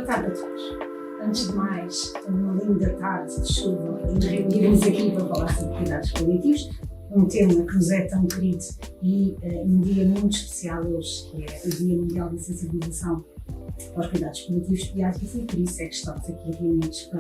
voltar para trás. Antes de mais, uma linda tarde de chuva e reunirmos aqui para falar sobre cuidados paliativos, um tema que nos é tão querido e um dia muito especial hoje, que é o Dia Mundial da Sensibilização aos Cuidados Paliativos Pediátricos, e por isso é que estamos aqui reunidos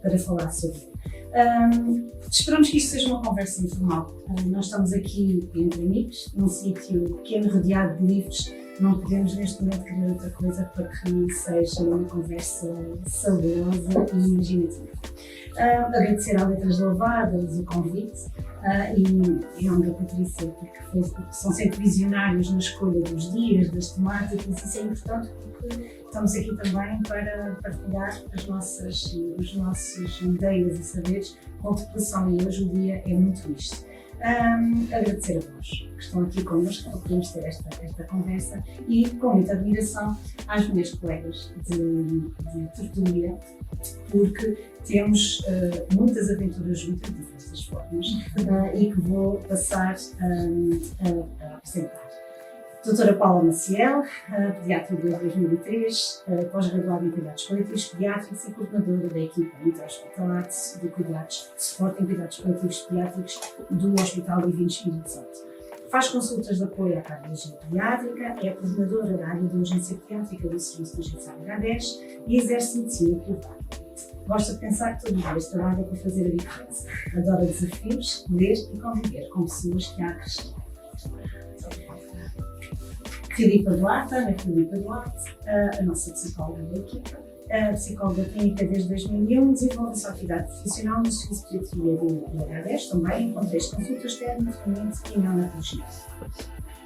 para falar sobre ele. Esperamos que isto seja uma conversa informal. Nós estamos aqui entre amigos, num sítio pequeno, rodeado de livros. Não podemos neste momento querer outra coisa para que seja uma conversa saborosa e imaginativa. Agradecer à Letras Louvadas o convite e em nome da Patrícia, porque são sempre visionários na escolha dos dias, das temáticas. Isso é importante porque estamos aqui também para partilhar as nossas ideias e saberes com a população, e hoje o dia é muito isto. Agradecer a vós que estão aqui connosco para podermos ter esta conversa, e com muita admiração às minhas colegas de tertulia, porque temos muitas aventuras juntas de diversas formas e que vou passar a apresentar. Doutora Paula Maciel, pediatra de 2003, pós-graduada em Cuidados Paliativos Pediátricos e coordenadora da equipa intra-hospitalar de cuidados de suporte em Cuidados Paliativos Pediátricos do Hospital Divino Espírito Santo. Faz consultas de apoio à cardiologia pediátrica, é coordenadora da área de urgência pediátrica do Serviço de Urgência H10 e exerce medicina privada. Gosta de pensar que todo dia este trabalho é para fazer a diferença. Adora desafios, ler e conviver com pessoas que há a crescer. Filipa Duarte, Ana Filipa Duarte, a nossa psicóloga da equipa, psicóloga clínica desde 2001, desenvolve a sua atividade profissional no Serviço de Pediatria do H10, também em contexto de consultas externas e neonatologia.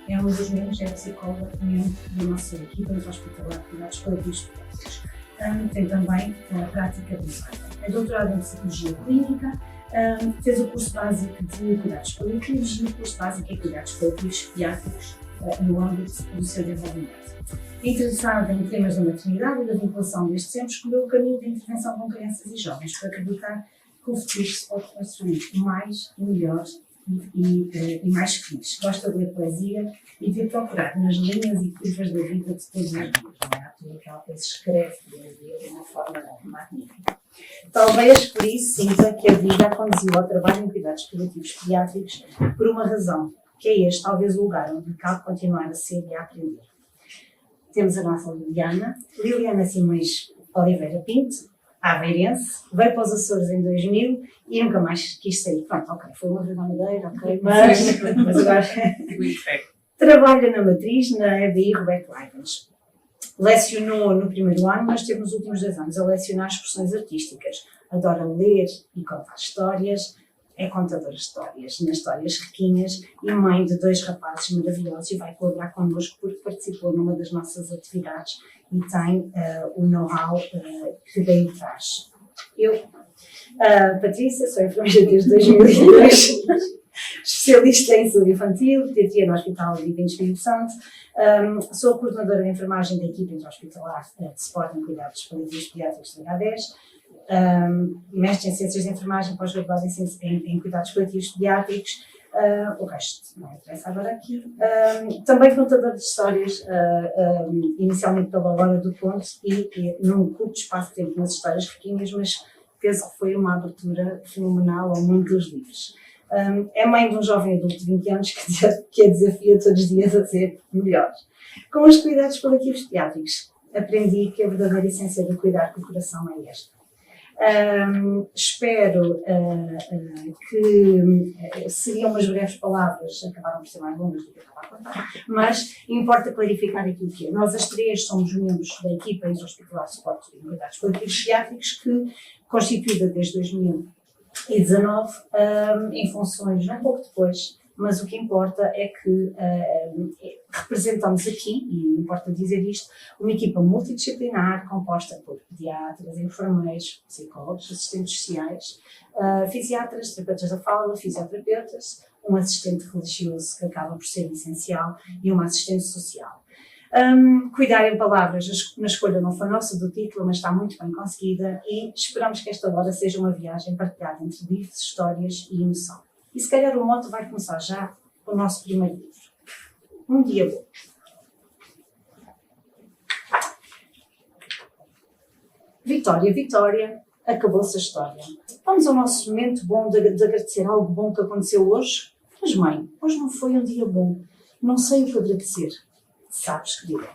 É uma das membros, é a psicóloga também da nossa equipa intra-hospitalar de cuidados paliativos pediátricos. Tem também a prática privada. É doutorada em Psicologia Clínica, fez o curso básico de Cuidados Paliativos e o curso básico em Cuidados Paliativos Pediátricos no âmbito do seu desenvolvimento. Interessada em temas da maternidade e da vinculação desde sempre, escolheu o caminho da intervenção com crianças e jovens para acreditar que o futuro se pode construir mais e melhor e mais feliz. Gosta de ler poesia e de procurar nas linhas e curvas da vida de todos os dias. Não é à toa que ela depois escreve de uma forma magnífica. Talvez por isso sinta que a vida a conduziu ao trabalho em cuidados paliativos pediátricos por uma razão, que é este talvez o lugar onde cabe continuar a ser e a aprender. Temos a nossa Liliana Simões Oliveira Pinto, aveirense, veio para os Açores em 2000 e nunca mais quis sair. Pronto, ok, foi uma vez na Madeira, ok, mas agora trabalha na matriz, na EBI Roberto Ivens. Lecionou no primeiro ano, mas teve nos últimos 2 anos a lecionar expressões artísticas. Adora ler e contar histórias. É contadora de histórias, nas histórias riquinhas, e mãe de 2 rapazes maravilhosos, e vai colaborar connosco porque participou numa das nossas atividades e tem o know-how que daí traz. Eu, Patrícia, sou enfermeira desde 2002, especialista em saúde infantil, pediatria no Hospital Divino Espírito Santo, sou coordenadora de enfermagem da equipa intra-hospitalar de suporte em cuidados paliativos pediátricos do H10, mestre em Ciências de Enfermagem, pós-graduado em Cuidados Paliativos Pediátricos, o resto não interessa agora aqui. Também contador de histórias, inicialmente pela Hora do Conto e num curto espaço de tempo nas histórias riquinhas, mas penso que foi uma abertura fenomenal ao mundo dos livros. É mãe de um jovem adulto de 20 anos que a desafia todos os dias a ser melhor. Com os cuidados paliativos pediátricos, aprendi que a verdadeira essência do cuidar com o coração é esta. Espero que seriam umas breves palavras, acabaram por ser mais longas do que eu estava a contar, mas importa clarificar aquilo que é. Nós as 3 somos membros da equipa intra-hospitalar de suporte em cuidados paliativos pediátricos, que constituída desde 2019, em funções um pouco depois, mas o que importa é que representamos aqui, e importa dizer isto, uma equipa multidisciplinar composta por pediatras, enfermeiros, psicólogos, assistentes sociais, fisiatras, terapeutas da fala, fisioterapeutas, um assistente religioso que acaba por ser essencial e uma assistente social. Cuidar em palavras, na escolha não foi nossa do título, mas está muito bem conseguida, e esperamos que esta hora seja uma viagem partilhada entre livros, histórias e emoção. E se calhar o moto vai começar já com o nosso primeiro livro. Um dia bom. Vitória, Vitória, acabou-se a história. Vamos ao nosso momento bom de agradecer algo bom que aconteceu hoje. Mas mãe, hoje não foi um dia bom. Não sei o que agradecer. Sabes, querida.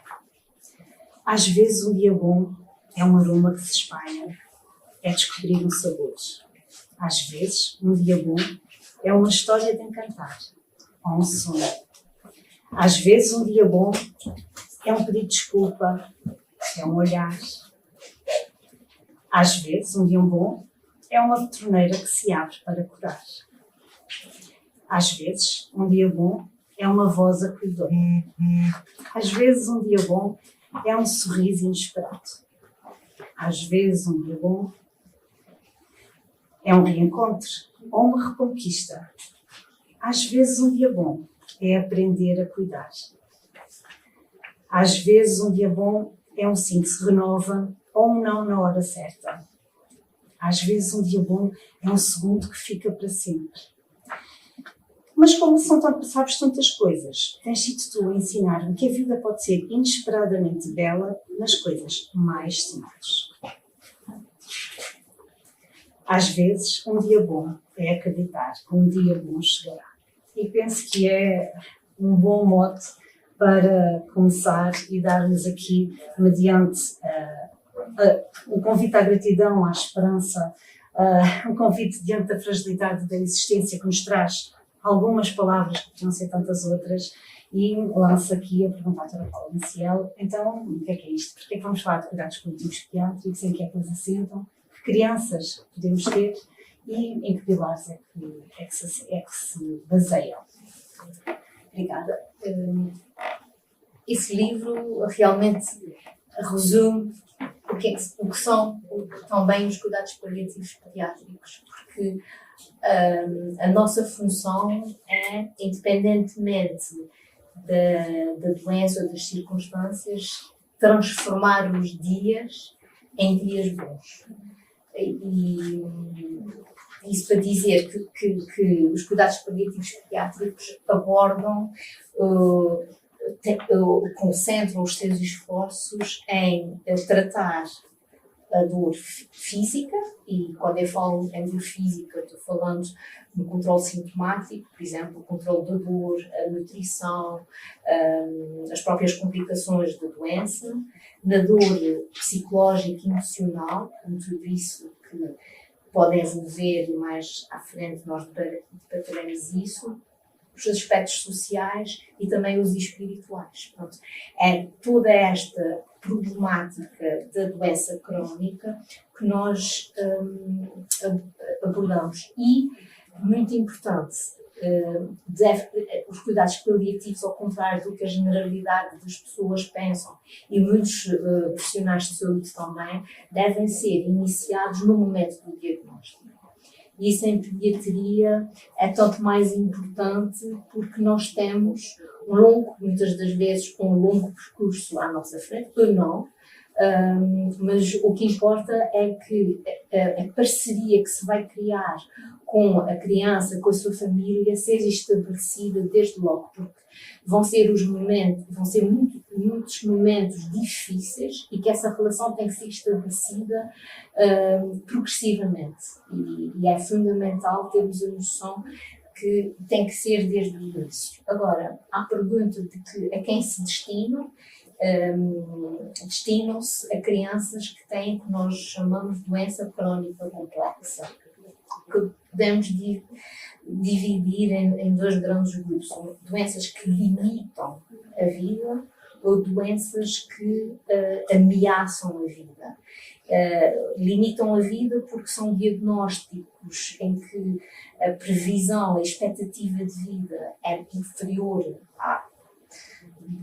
Às vezes um dia bom é um aroma que se espalha. É descobrir um sabor. Às vezes um dia bom é uma história de encantar. Ou um sonho. Às vezes um dia bom é um pedido de desculpa. É um olhar. Às vezes, um dia bom é uma torneira que se abre para curar. Às vezes, um dia bom é uma voz acolhedora. Às vezes, um dia bom é um sorriso inesperado. Às vezes, um dia bom é um reencontro ou uma reconquista. Às vezes, um dia bom é aprender a cuidar. Às vezes, um dia bom é um sim que se renova ou um não na hora certa. Às vezes um dia bom é um segundo que fica para sempre. Mas como sabes tantas coisas, tens sido tu a ensinar-me que a vida pode ser inesperadamente bela nas coisas mais simples. Às vezes um dia bom é acreditar que um dia bom chegará. E penso que é um bom mote para começar e dar-nos aqui, mediante um convite à gratidão, à esperança, um convite diante da fragilidade da existência que nos traz algumas palavras que podiam ser tantas outras, e lanço aqui a pergunta à doutora Paula Maciel, então, o que é isto? Porquê é que vamos falar de cuidados paliativos pediátricos, em que é que eles assentam, que crianças podemos ter e em que pilares é que se baseiam? Obrigada. Esse livro realmente resume o que são também os cuidados paliativos pediátricos, porque a nossa função é, independentemente da doença ou das circunstâncias, transformar os dias em dias bons. E isso para dizer que os cuidados paliativos pediátricos abordam, concentram os seus esforços em tratar a dor física, e quando eu falo em dor física estou falando no controle sintomático, por exemplo, o controle da dor, a nutrição, as próprias complicações da doença, na dor psicológica e emocional, como tudo isso que pode envolver, e mais à frente nós debateremos isso, os aspectos sociais e também os espirituais. Pronto, é toda esta problemática da doença crónica que nós abordamos. E, muito importante, os cuidados paliativos, ao contrário do que a generalidade das pessoas pensam, e muitos profissionais de saúde também, devem ser iniciados no momento do diagnóstico. E isso em pediatria é tanto mais importante porque nós temos muitas das vezes, um longo percurso à nossa frente, ou não, mas o que importa é que a parceria que se vai criar com a criança, com a sua família, seja estabelecida desde logo, porque vão ser muitos momentos difíceis e que essa relação tem que ser estabelecida progressivamente. E é fundamental termos a noção que tem que ser desde o início. Agora, a pergunta de que a quem se destinam-se a crianças que têm o que nós chamamos de doença crónica complexa, que podemos dividir em dois grandes grupos: doenças que limitam a vida ou doenças que ameaçam a vida. Limitam a vida porque são diagnósticos em que a previsão, a expectativa de vida é inferior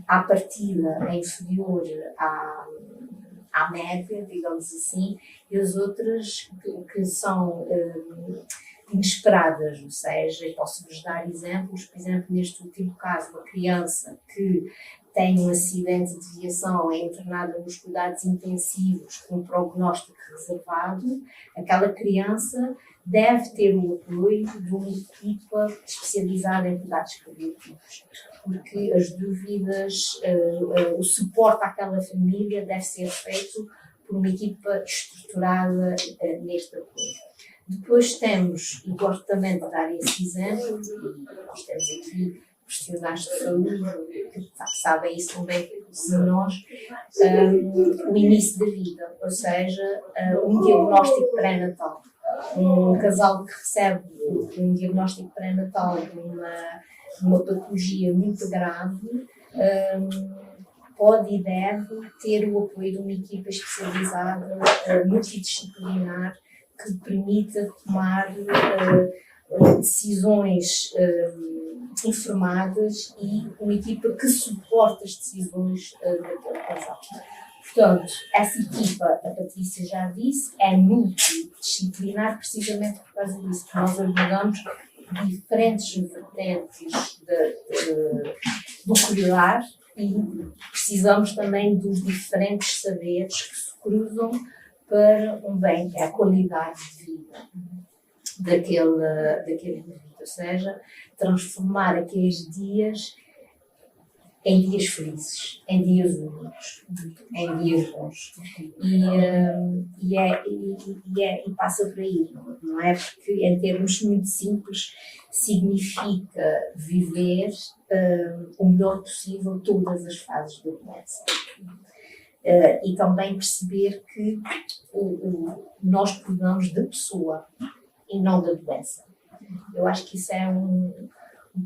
à partida, é inferior à média, digamos assim, e as outras que são inesperadas, ou seja, posso-vos dar exemplos, por exemplo, neste último caso, uma criança que tem um acidente de viação, é internada nos cuidados intensivos com um prognóstico reservado, aquela criança deve ter o apoio de uma equipa especializada em cuidados paliativos, porque as dúvidas, o suporte àquela família deve ser feito por por uma equipa estruturada neste apoio. Depois temos, e gosto também de dar esse exemplo, e nós temos aqui profissionais de saúde que sabem isso também de nós, o início da vida, ou seja, um diagnóstico pré-natal. Um casal que recebe um diagnóstico pré-natal de uma patologia muito grave pode e deve ter o apoio de uma equipa especializada, multidisciplinar, que permita tomar decisões informadas e uma equipa que suporta as decisões daquele casal. Portanto, essa equipa, a Patrícia já disse, é multidisciplinar precisamente por causa disso, que nós abordamos diferentes vertentes do cuidar e precisamos também dos diferentes saberes que se cruzam para um bem, que é a qualidade de vida daquele indivíduo, ou seja, transformar aqueles dias em dias felizes, em dias únicos, em dias bons. E passa por aí, não é? Porque, em termos muito simples, significa viver o melhor possível todas as fases da doença. E também perceber que nós cuidamos da pessoa e não da doença. Eu acho que isso é um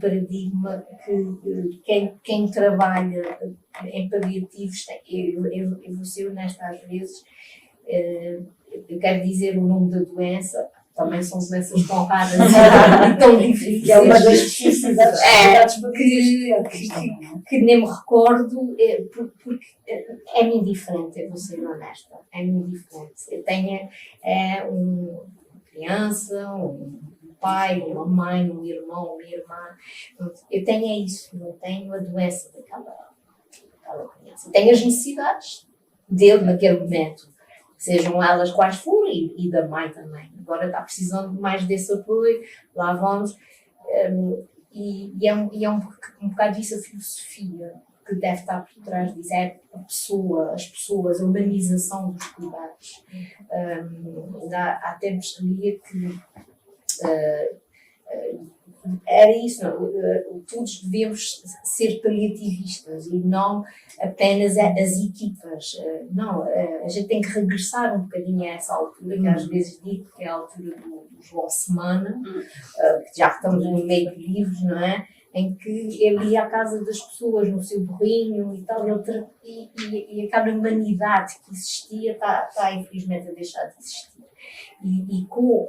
paradigma que quem trabalha em paliativos tem. Eu vou ser honesta às vezes, eu quero dizer o nome da doença, também são doenças tão raras e tão difíceis. É uma das especificidades que nem me recordo, porque é-me indiferente, eu vou ser honesta, é-me indiferente. Eu tenho uma criança, um pai, uma mãe, um irmão, uma irmã. Eu tenho isso, não tenho a doença daquela criança. Tenho as necessidades dele naquele momento, sejam elas quais forem, e da mãe também. Agora está precisando mais desse apoio, lá vamos. E é um bocado disso a filosofia que deve estar por trás disso, é a pessoa, as pessoas, a humanização dos cuidados. Há tempos que lia que era isso, não? Todos devemos ser paliativistas e não apenas as equipas. Não, a gente tem que regressar um bocadinho a essa altura, que às vezes digo que é a altura do João Semana, que já estamos no meio de livros, não é? Em que ele ia à casa das pessoas no seu burrinho e tal, e aquela humanidade que existia está infelizmente a deixar de existir. E com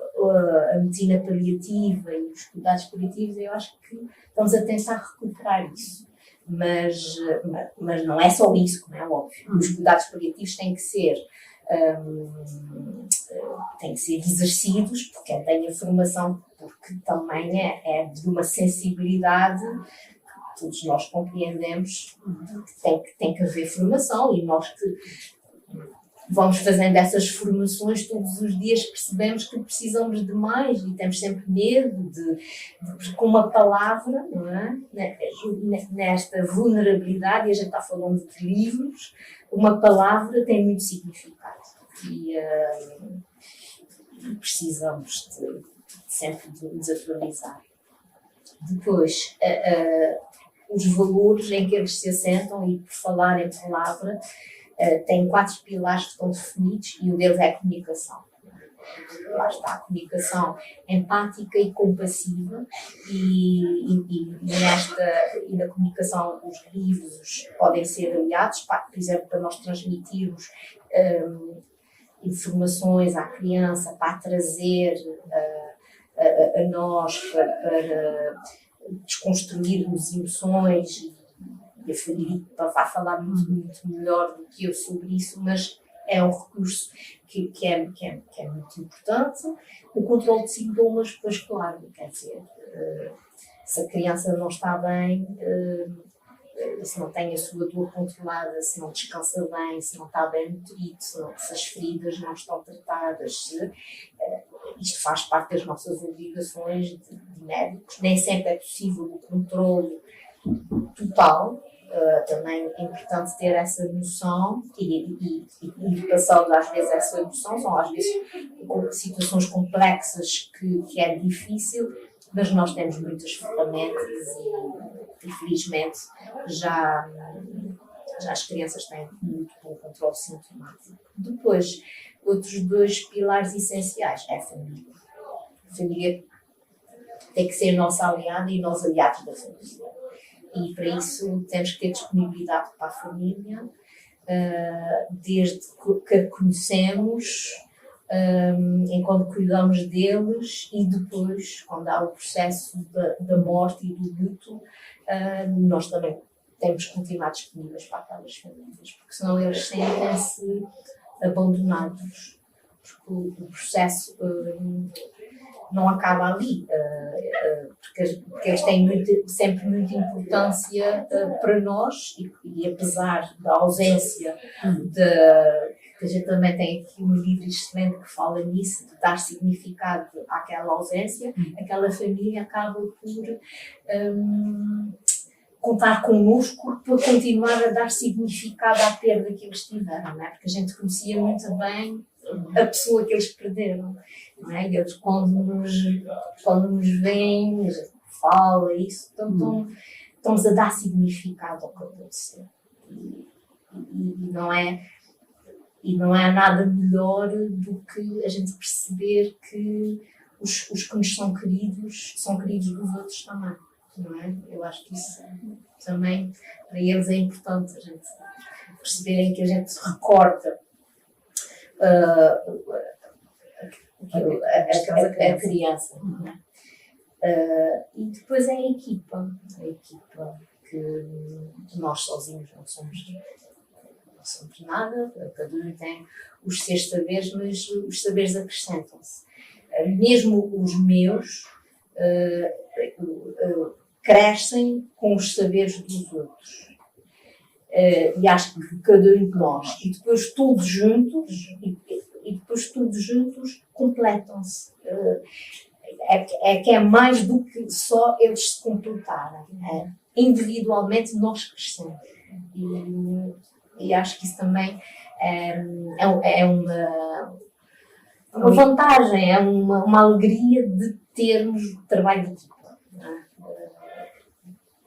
a medicina paliativa e os cuidados paliativos, eu acho que estamos a tentar recuperar isso. Mas não é só isso, como é óbvio. Os cuidados paliativos têm que ser exercidos por quem tem a formação, porque também é de uma sensibilidade que todos nós compreendemos que tem que haver formação, e nós que vamos fazendo essas formações todos os dias percebemos que precisamos de mais e temos sempre medo de com uma palavra, não é? Nesta vulnerabilidade, e a gente está falando de livros, uma palavra tem muito significado e precisamos sempre de nos atualizar. Depois, os valores em que eles se assentam, e por falar em palavra, tem 4 pilares que estão definidos, e um deles é a comunicação. Lá está, a comunicação empática e compassiva, e na comunicação os livros podem ser aliados, por exemplo, para nós transmitirmos informações à criança, para trazer a nós, para desconstruirmos emoções. E a Frederica vai falar muito melhor do que eu sobre isso, mas é um recurso que é muito importante. O controle de sintomas, pois claro, quer dizer, se a criança não está bem, se não tem a sua dor controlada, se não descansa bem, se não está bem nutrido, se as feridas não estão tratadas, isto faz parte das nossas obrigações de médicos. Nem sempre é possível o controle total, Também é importante ter essa noção e ir passando às vezes essa noção, são às vezes situações complexas que é difícil, mas nós temos muitas ferramentas e felizmente já as crianças têm muito bom controle sintomático. Depois, outros 2 pilares essenciais é a família. A família tem que ser nossa aliada e nós aliados da família. E para isso temos que ter disponibilidade para a família, desde que a conhecemos, enquanto cuidamos deles e depois, quando há o processo da morte e do luto, nós também temos que continuar disponíveis para aquelas famílias, porque senão eles sentem-se abandonados, porque o processo não acaba ali, porque eles têm sempre muita importância para nós e apesar da ausência que a gente também tem aqui um livro excelente que fala nisso, de dar significado àquela ausência, aquela família acaba por contar connosco para continuar a dar significado à perda que eles tiveram, não é? Porque a gente conhecia muito bem a pessoa que eles perderam, não é? E eles quando nos veem, a gente fala isso, então estamos a dar significado ao que aconteceu. E não é nada melhor do que a gente perceber que os que nos são queridos dos outros também, não é? Eu acho que isso também, para eles é importante, a gente perceberem que a gente se recorda a criança. Não é? E depois é a equipa que nós sozinhos não somos nada, cada um tem os seus saberes, mas os saberes acrescentam-se. Mesmo os meus crescem com os saberes dos outros. E acho que cada um de nós, e depois todos juntos, completam-se. É que é mais do que só eles se completarem. Individualmente nós crescemos. E acho que isso também é uma vantagem, é uma alegria de termos trabalho de equipa.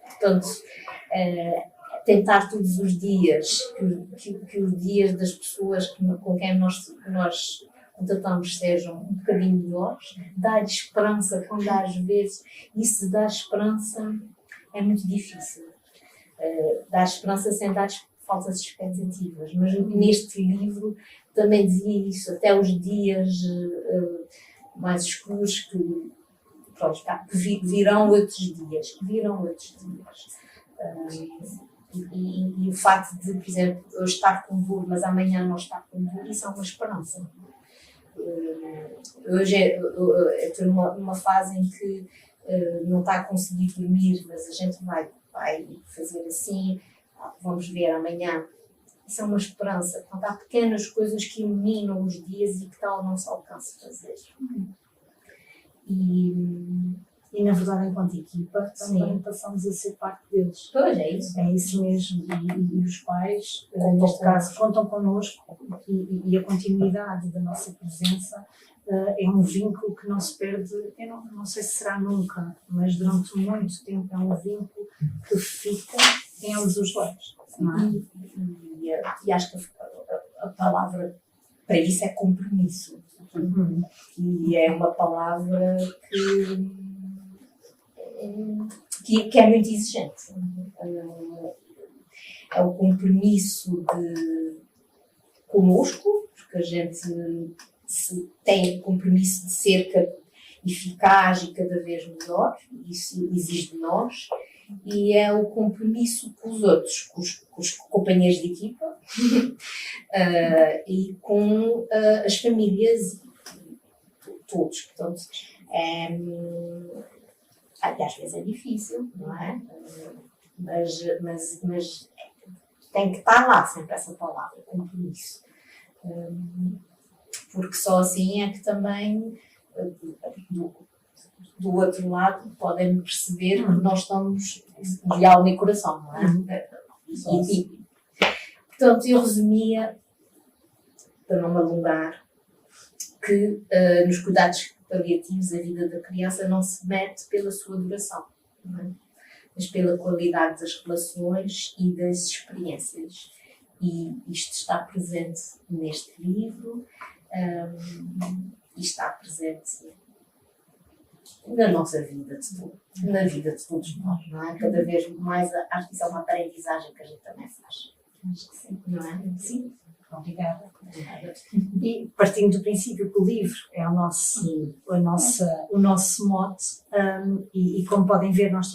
Portanto, tentar todos os dias que os dias das pessoas com quem nós contatamos sejam um bocadinho melhores, dar esperança quando às vezes isso dá esperança é muito difícil. Dar esperança sem dar falsas expectativas, mas neste livro também dizia isso, até os dias mais escuros que virão outros dias, e o facto de, por exemplo, eu estar com dor, mas amanhã não estar com dor, isso é uma esperança. Hoje eu estou numa fase em que não está a conseguir dormir, mas a gente vai fazer assim, vamos ver amanhã. Isso é uma esperança. Portanto, há pequenas coisas que iluminam os dias e que tal ao nosso alcance fazer. E na verdade, enquanto equipa, também passamos a ser parte deles. Pois é isso. É isso mesmo. E os pais, neste caso, contam connosco e a continuidade da nossa presença é um vínculo que não se perde, eu não sei se será nunca, mas durante muito tempo é um vínculo que fica em ambos os lados. E acho que a palavra para isso é compromisso. E é uma palavra que é muito exigente. É o compromisso connosco, porque a gente tem o compromisso de ser eficaz e cada vez melhor, isso exige de nós, e é o compromisso com os outros, com os companheiros de equipa e com as famílias, todos. Portanto, às vezes é difícil, não é? Mas tem que estar lá sempre essa palavra, compromisso. Porque só assim é que também do outro lado podem perceber que nós estamos de alma e coração, não é? Portanto, eu resumia, para não me alongar, que nos cuidados paliativos a vida da criança não se mede pela sua duração, não é? Mas pela qualidade das relações e das experiências. E isto está presente neste livro e está presente na nossa vida de todos, na vida de todos nós, não é? Cada vez mais acho que isso é uma aprendizagem que a gente também faz. Acho que sim. Não é? Sim. Obrigada. E partindo do princípio que o livro é o nosso mote, e como podem ver, nós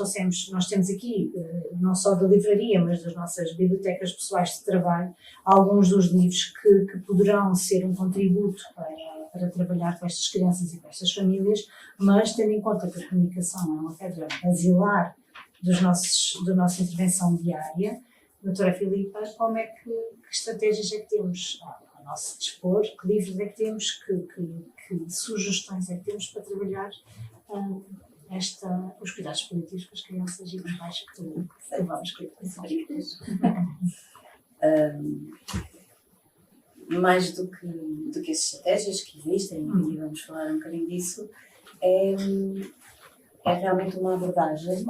temos aqui, não só da livraria, mas das nossas bibliotecas pessoais de trabalho, alguns dos livros que poderão ser um contributo para trabalhar com estas crianças e com estas famílias, mas tendo em conta que a comunicação é uma pedra basilar da nossa intervenção diária. Doutora Filipa, que estratégias é que temos ao nosso dispor, que livros é que temos, que sugestões é que temos para trabalhar os cuidados paliativos com as crianças e os pais que vamos cuidar. Mais do que as estratégias que existem, e vamos falar um bocadinho disso, é realmente uma abordagem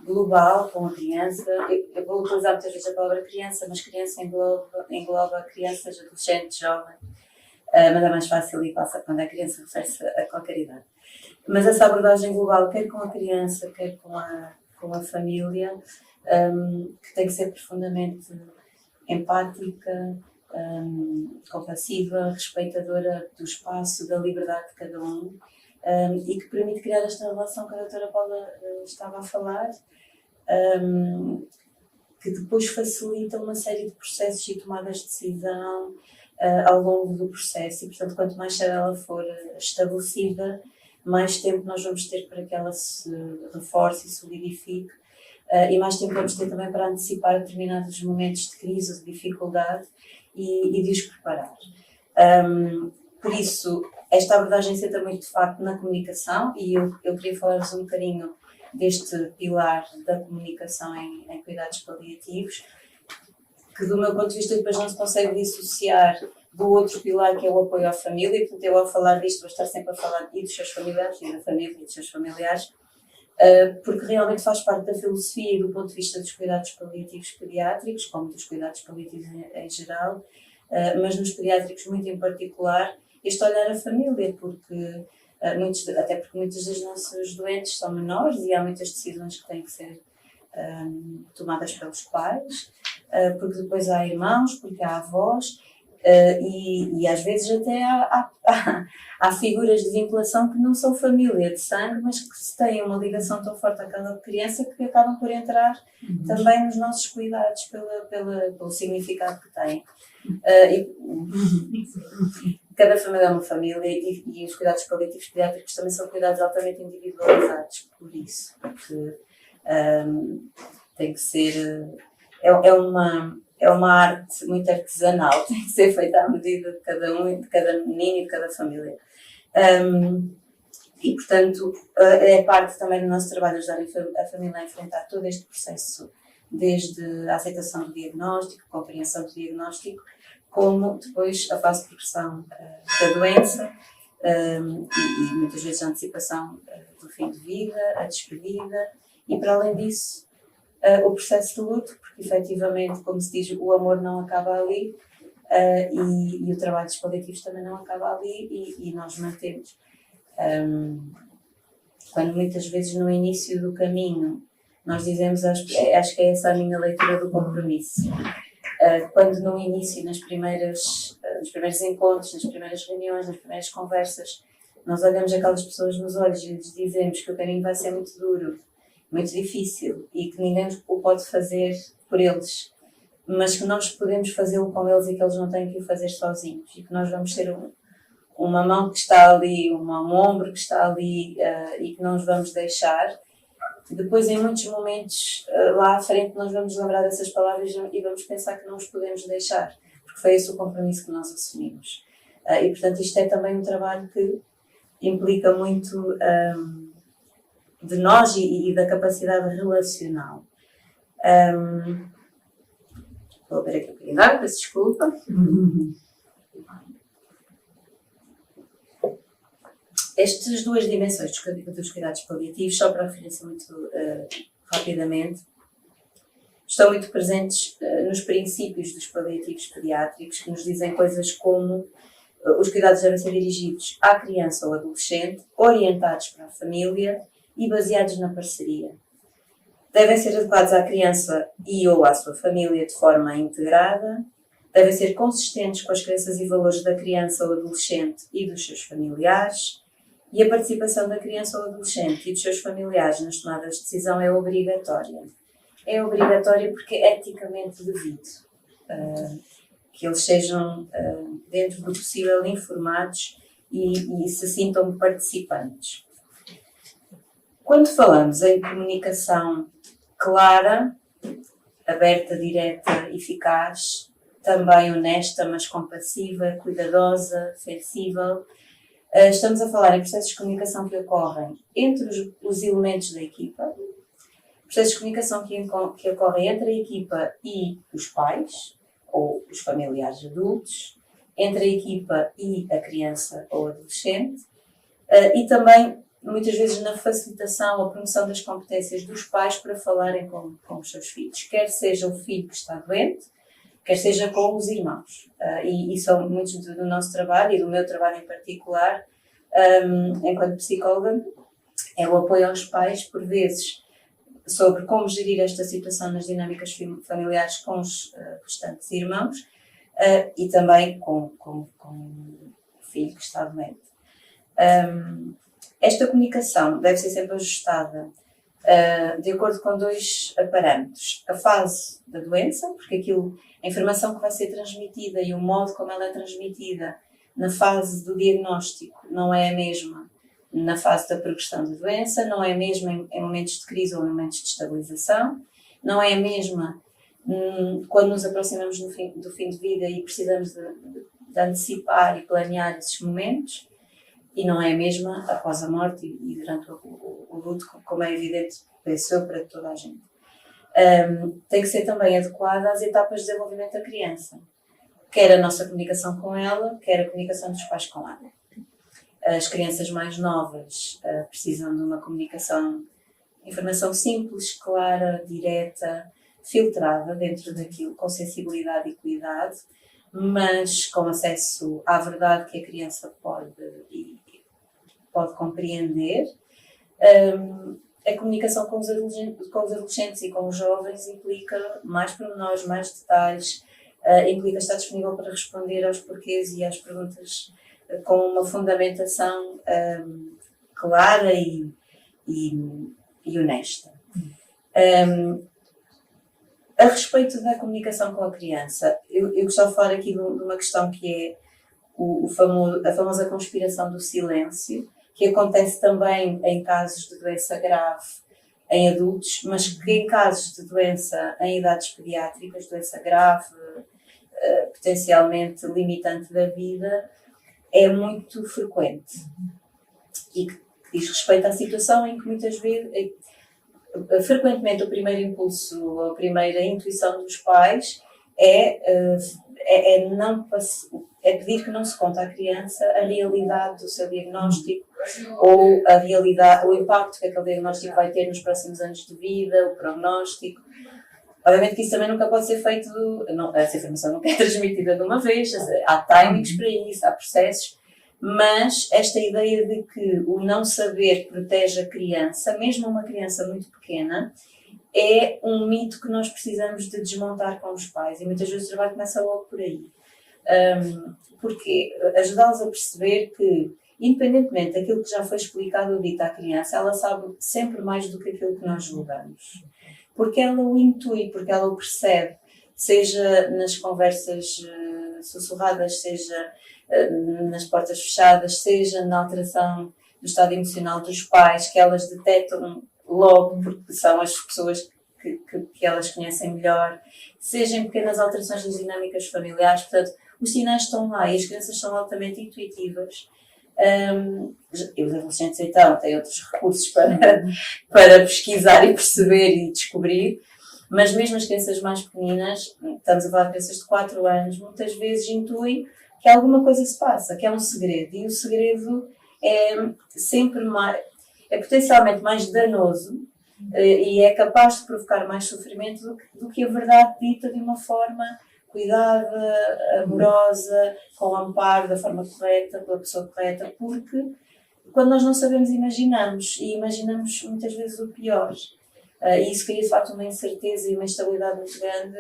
global com a criança. Eu vou utilizar muitas vezes a palavra criança, mas criança engloba crianças, adolescentes, jovens, mas é mais fácil e passa quando a criança refere-se a qualquer idade. Mas essa abordagem global, quer com a criança, quer com a família, que tem que ser profundamente empática, compassiva, respeitadora do espaço, da liberdade de cada um, e que permite criar esta relação que a doutora Paula estava a falar, que depois facilita uma série de processos e tomadas de decisão ao longo do processo. E, portanto, quanto mais cedo ela for estabelecida, mais tempo nós vamos ter para que ela se reforce e solidifique, e mais tempo vamos ter também para antecipar determinados momentos de crise ou de dificuldade e de os preparar. Por isso, esta abordagem senta muito de facto na comunicação, e eu queria falar-vos um bocadinho deste pilar da comunicação em cuidados paliativos, que do meu ponto de vista depois não se consegue dissociar do outro pilar, que é o apoio à família. E, portanto, eu ao falar disto vou estar sempre a falar e dos seus familiares, e da família e dos seus familiares, porque realmente faz parte da filosofia e do ponto de vista dos cuidados paliativos pediátricos, como dos cuidados paliativos em geral, mas nos pediátricos muito em particular, este olhar à família, porque até porque muitos dos nossos doentes são menores e há muitas decisões que têm que ser tomadas pelos pais, porque depois há irmãos, porque há avós, e às vezes até há figuras de vinculação que não são família de sangue, mas que têm uma ligação tão forte àquela criança que acabam por entrar também nos nossos cuidados pelo significado que têm. Cada família é uma família, e os cuidados paliativos pediátricos também são cuidados altamente individualizados, por isso, porque tem que ser, é uma arte muito artesanal, tem que ser feita à medida de cada um, de cada menino e de cada família. E, portanto, é parte também do nosso trabalho ajudar a família a enfrentar todo este processo, desde a aceitação do diagnóstico, a compreensão do diagnóstico, como depois a fase de progressão da doença, e muitas vezes a antecipação do fim de vida, a despedida, e para além disso, o processo de luto, porque efetivamente, como se diz, o amor não acaba ali, e o trabalho dos paliativos também não acaba ali, e nós mantemos. Quando muitas vezes no início do caminho nós dizemos, acho que é essa a minha leitura do compromisso, quando no início, nos primeiros encontros, nas primeiras reuniões, nas primeiras conversas, nós olhamos aquelas pessoas nos olhos e lhes dizemos que o caminho vai ser muito duro, muito difícil, e que ninguém o pode fazer por eles, mas que nós podemos fazê-lo com eles e que eles não têm que o fazer sozinhos, e que nós vamos ter uma mão que está ali, um ombro que está ali, e que não os vamos deixar. Depois, em muitos momentos lá à frente, nós vamos lembrar dessas palavras e vamos pensar que não os podemos deixar, porque foi esse o compromisso que nós assumimos. E, portanto, isto é também um trabalho que implica muito de nós e da capacidade relacional. Vou ver aqui um bocadinho de água, peço desculpa. Estas duas dimensões dos cuidados paliativos, só para referência muito rapidamente, estão muito presentes nos princípios dos paliativos pediátricos, que nos dizem coisas como os cuidados devem ser dirigidos à criança ou adolescente, orientados para a família e baseados na parceria. Devem ser adequados à criança e ou à sua família de forma integrada, devem ser consistentes com as crenças e valores da criança ou adolescente e dos seus familiares, e a participação da criança ou adolescente e dos seus familiares nas tomadas de decisão é obrigatória. É obrigatória porque é eticamente devido que eles sejam, dentro do possível, informados e se sintam participantes. Quando falamos em comunicação clara, aberta, direta, eficaz, também honesta, mas compassiva, cuidadosa, sensível, estamos a falar em processos de comunicação que ocorrem entre os elementos da equipa, processos de comunicação que ocorrem entre a equipa e os pais, ou os familiares adultos, entre a equipa e a criança ou adolescente, e também, muitas vezes, na facilitação ou promoção das competências dos pais para falarem com os seus filhos, quer seja o filho que está doente, quer seja com os irmãos. E são muitos do nosso trabalho, e do meu trabalho em particular, enquanto psicóloga, é o apoio aos pais, por vezes, sobre como gerir esta situação nas dinâmicas familiares com os restantes irmãos e também com o filho que está doente. Esta comunicação deve ser sempre ajustada de acordo com dois parâmetros. A fase da doença, porque a informação que vai ser transmitida e o modo como ela é transmitida na fase do diagnóstico não é a mesma na fase da progressão da doença, não é a mesma em momentos de crise ou em momentos de estabilização, não é a mesma quando nos aproximamos do fim de vida e precisamos de antecipar e planear esses momentos, e não é a mesma após a morte e durante o luto, como é evidente, penso eu, para toda a gente. Tem que ser também adequada às etapas de desenvolvimento da criança, quer a nossa comunicação com ela, quer a comunicação dos pais com ela. As crianças mais novas precisam de uma comunicação, informação simples, clara, direta, filtrada dentro daquilo, com sensibilidade e cuidado, mas com acesso à verdade que a criança pode compreender. A comunicação com os adolescentes e com os jovens implica mais pormenores, mais detalhes, implica estar disponível para responder aos porquês e às perguntas com uma fundamentação clara e honesta. A respeito da comunicação com a criança, eu gostava de falar aqui de uma questão que é a famosa conspiração do silêncio, que acontece também em casos de doença grave em adultos, mas que em casos de doença em idades pediátricas, doença grave, potencialmente limitante da vida, é muito frequente e que diz respeito à situação em que muitas vezes, frequentemente, o primeiro impulso, a primeira intuição dos pais é pedir que não se conte à criança a realidade do seu diagnóstico ou a realidade, o impacto que aquele diagnóstico vai ter nos próximos anos de vida, o prognóstico. Obviamente que isso também nunca pode ser feito, essa informação nunca é transmitida de uma vez, há timings para isso, há processos, mas esta ideia de que o não saber protege a criança, mesmo uma criança muito pequena, é um mito que nós precisamos de desmontar com os pais, e muitas vezes o trabalho começa logo por aí. Porque ajudá-los a perceber que, independentemente daquilo que já foi explicado ou dito à criança, ela sabe sempre mais do que aquilo que nós julgamos. Porque ela o intui, porque ela o percebe, seja nas conversas sussurradas, seja nas portas fechadas, seja na alteração do estado emocional dos pais, que elas detectam logo, porque são as pessoas que elas conhecem melhor, seja em pequenas alterações das dinâmicas familiares. Portanto, os sinais estão lá e as crianças são altamente intuitivas. E os adolescentes então têm outros recursos para pesquisar e perceber e descobrir, mas mesmo as crianças mais pequeninas, estamos a falar de crianças de 4 anos, muitas vezes intuem que alguma coisa se passa, que é um segredo, e o segredo é sempre mais, é potencialmente mais danoso e é capaz de provocar mais sofrimento do que a verdade dita de uma forma cuidada, amorosa, com amparo, da forma correta, pela pessoa correta, porque quando nós não sabemos, imaginamos, e imaginamos muitas vezes o pior. E isso cria de facto uma incerteza e uma instabilidade muito grande,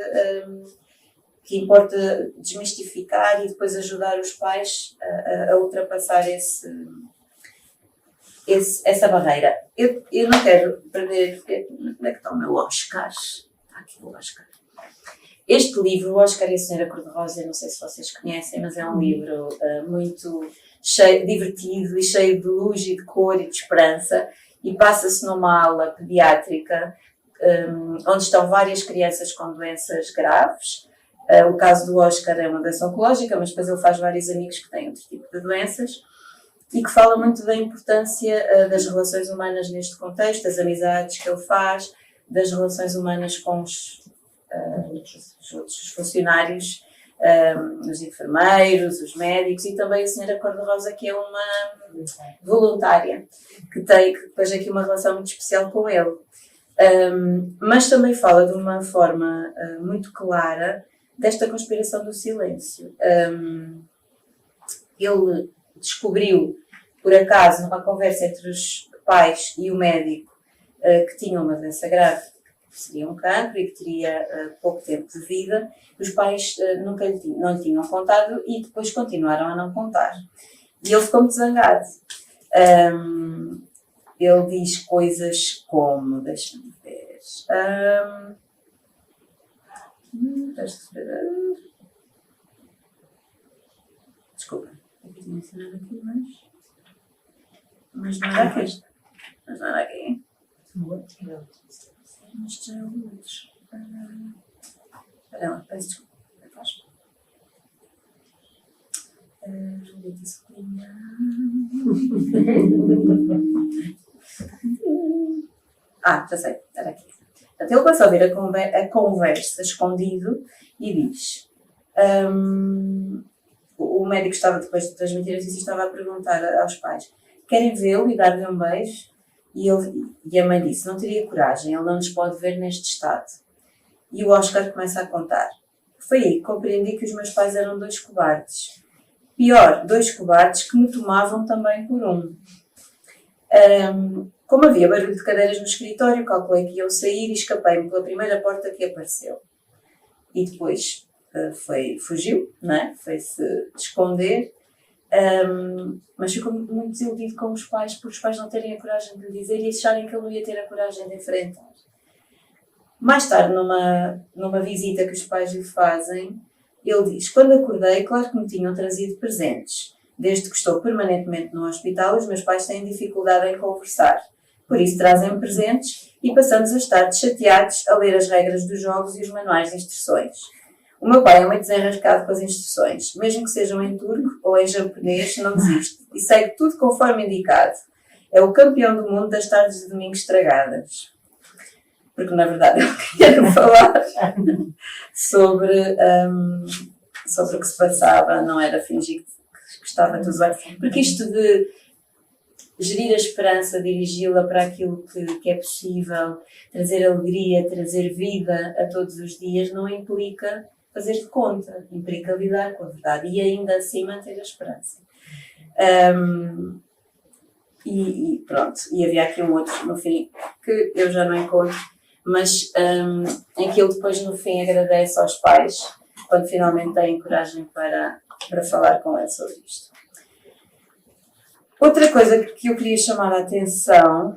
que importa desmistificar e depois ajudar os pais a ultrapassar essa barreira. Eu não quero perder. Onde é que está o meu Oscar? Está aqui o Oscar. Este livro, O Oscar e a Senhora Cor-de-Rosa, não sei se vocês conhecem, mas é um livro muito divertido e cheio de luz e de cor e de esperança, e passa-se numa aula pediátrica onde estão várias crianças com doenças graves. O caso do Oscar é uma doença oncológica, mas depois ele faz vários amigos que têm outro tipo de doenças, e que fala muito da importância das relações humanas neste contexto, das amizades que ele faz, das relações humanas com os outros funcionários, os enfermeiros, os médicos, e também a senhora Cor-de-Rosa, que é uma voluntária, que tem depois aqui uma relação muito especial com ele. Mas também fala de uma forma muito clara desta conspiração do silêncio. Ele descobriu, por acaso, numa conversa entre os pais e o médico, que tinha uma doença grave, que seria um cancro e que teria pouco tempo de vida. Os pais não lhe tinham contado e depois continuaram a não contar. E ele ficou muito zangado. Ele diz coisas como, deixa-me ver, desculpa, eu tinha ensinado aqui, mas não era aqui. Mas não era aqui. Mas já é o outro. Espera lá, peço desculpa. Julieta Solinha. Já sei, era aqui. Portanto, ele começou a ver a conversa escondido e diz: o médico estava, depois de transmitir a notícia, estava a perguntar aos pais: querem vê-lo e dar-lhe um beijo? E a mãe disse: não teria coragem, ele não nos pode ver neste estado. E o Oscar começa a contar: foi aí que compreendi que os meus pais eram 2 cobardes. Pior, 2 cobardes que me tomavam também por um. Como havia barulho de cadeiras no escritório, calculei que iam sair e escapei-me pela primeira porta que apareceu. E depois fugiu, não é? Foi-se esconder, mas ficou muito desiludido com os pais, por os pais não terem a coragem de lhe dizer e acharem que ele não ia ter a coragem de enfrentar. Mais tarde, numa visita que os pais lhe fazem, ele diz: quando acordei, claro que me tinham trazido presentes. Desde que estou permanentemente no hospital, os meus pais têm dificuldade em conversar. Por isso trazem-me presentes e passamos a estar chateados a ler as regras dos jogos e os manuais de instruções. O meu pai é muito desenrascado com as instruções. Mesmo que sejam em turco ou em japonês, não desiste. E segue tudo conforme indicado. É o campeão do mundo das tardes de domingo estragadas. Porque, na verdade, eu queria falar sobre o que se passava, não era fingir que estava tudo bem. Porque isto de gerir a esperança, dirigi-la para aquilo que é possível, trazer alegria, trazer vida a todos os dias, não implica fazer de conta, implica lidar com a verdade e ainda assim manter a esperança. E pronto, e havia aqui um outro no fim que eu já não encontro, mas em que ele depois no fim agradece aos pais quando finalmente têm coragem para falar com ele sobre isto. Outra coisa que eu queria chamar a atenção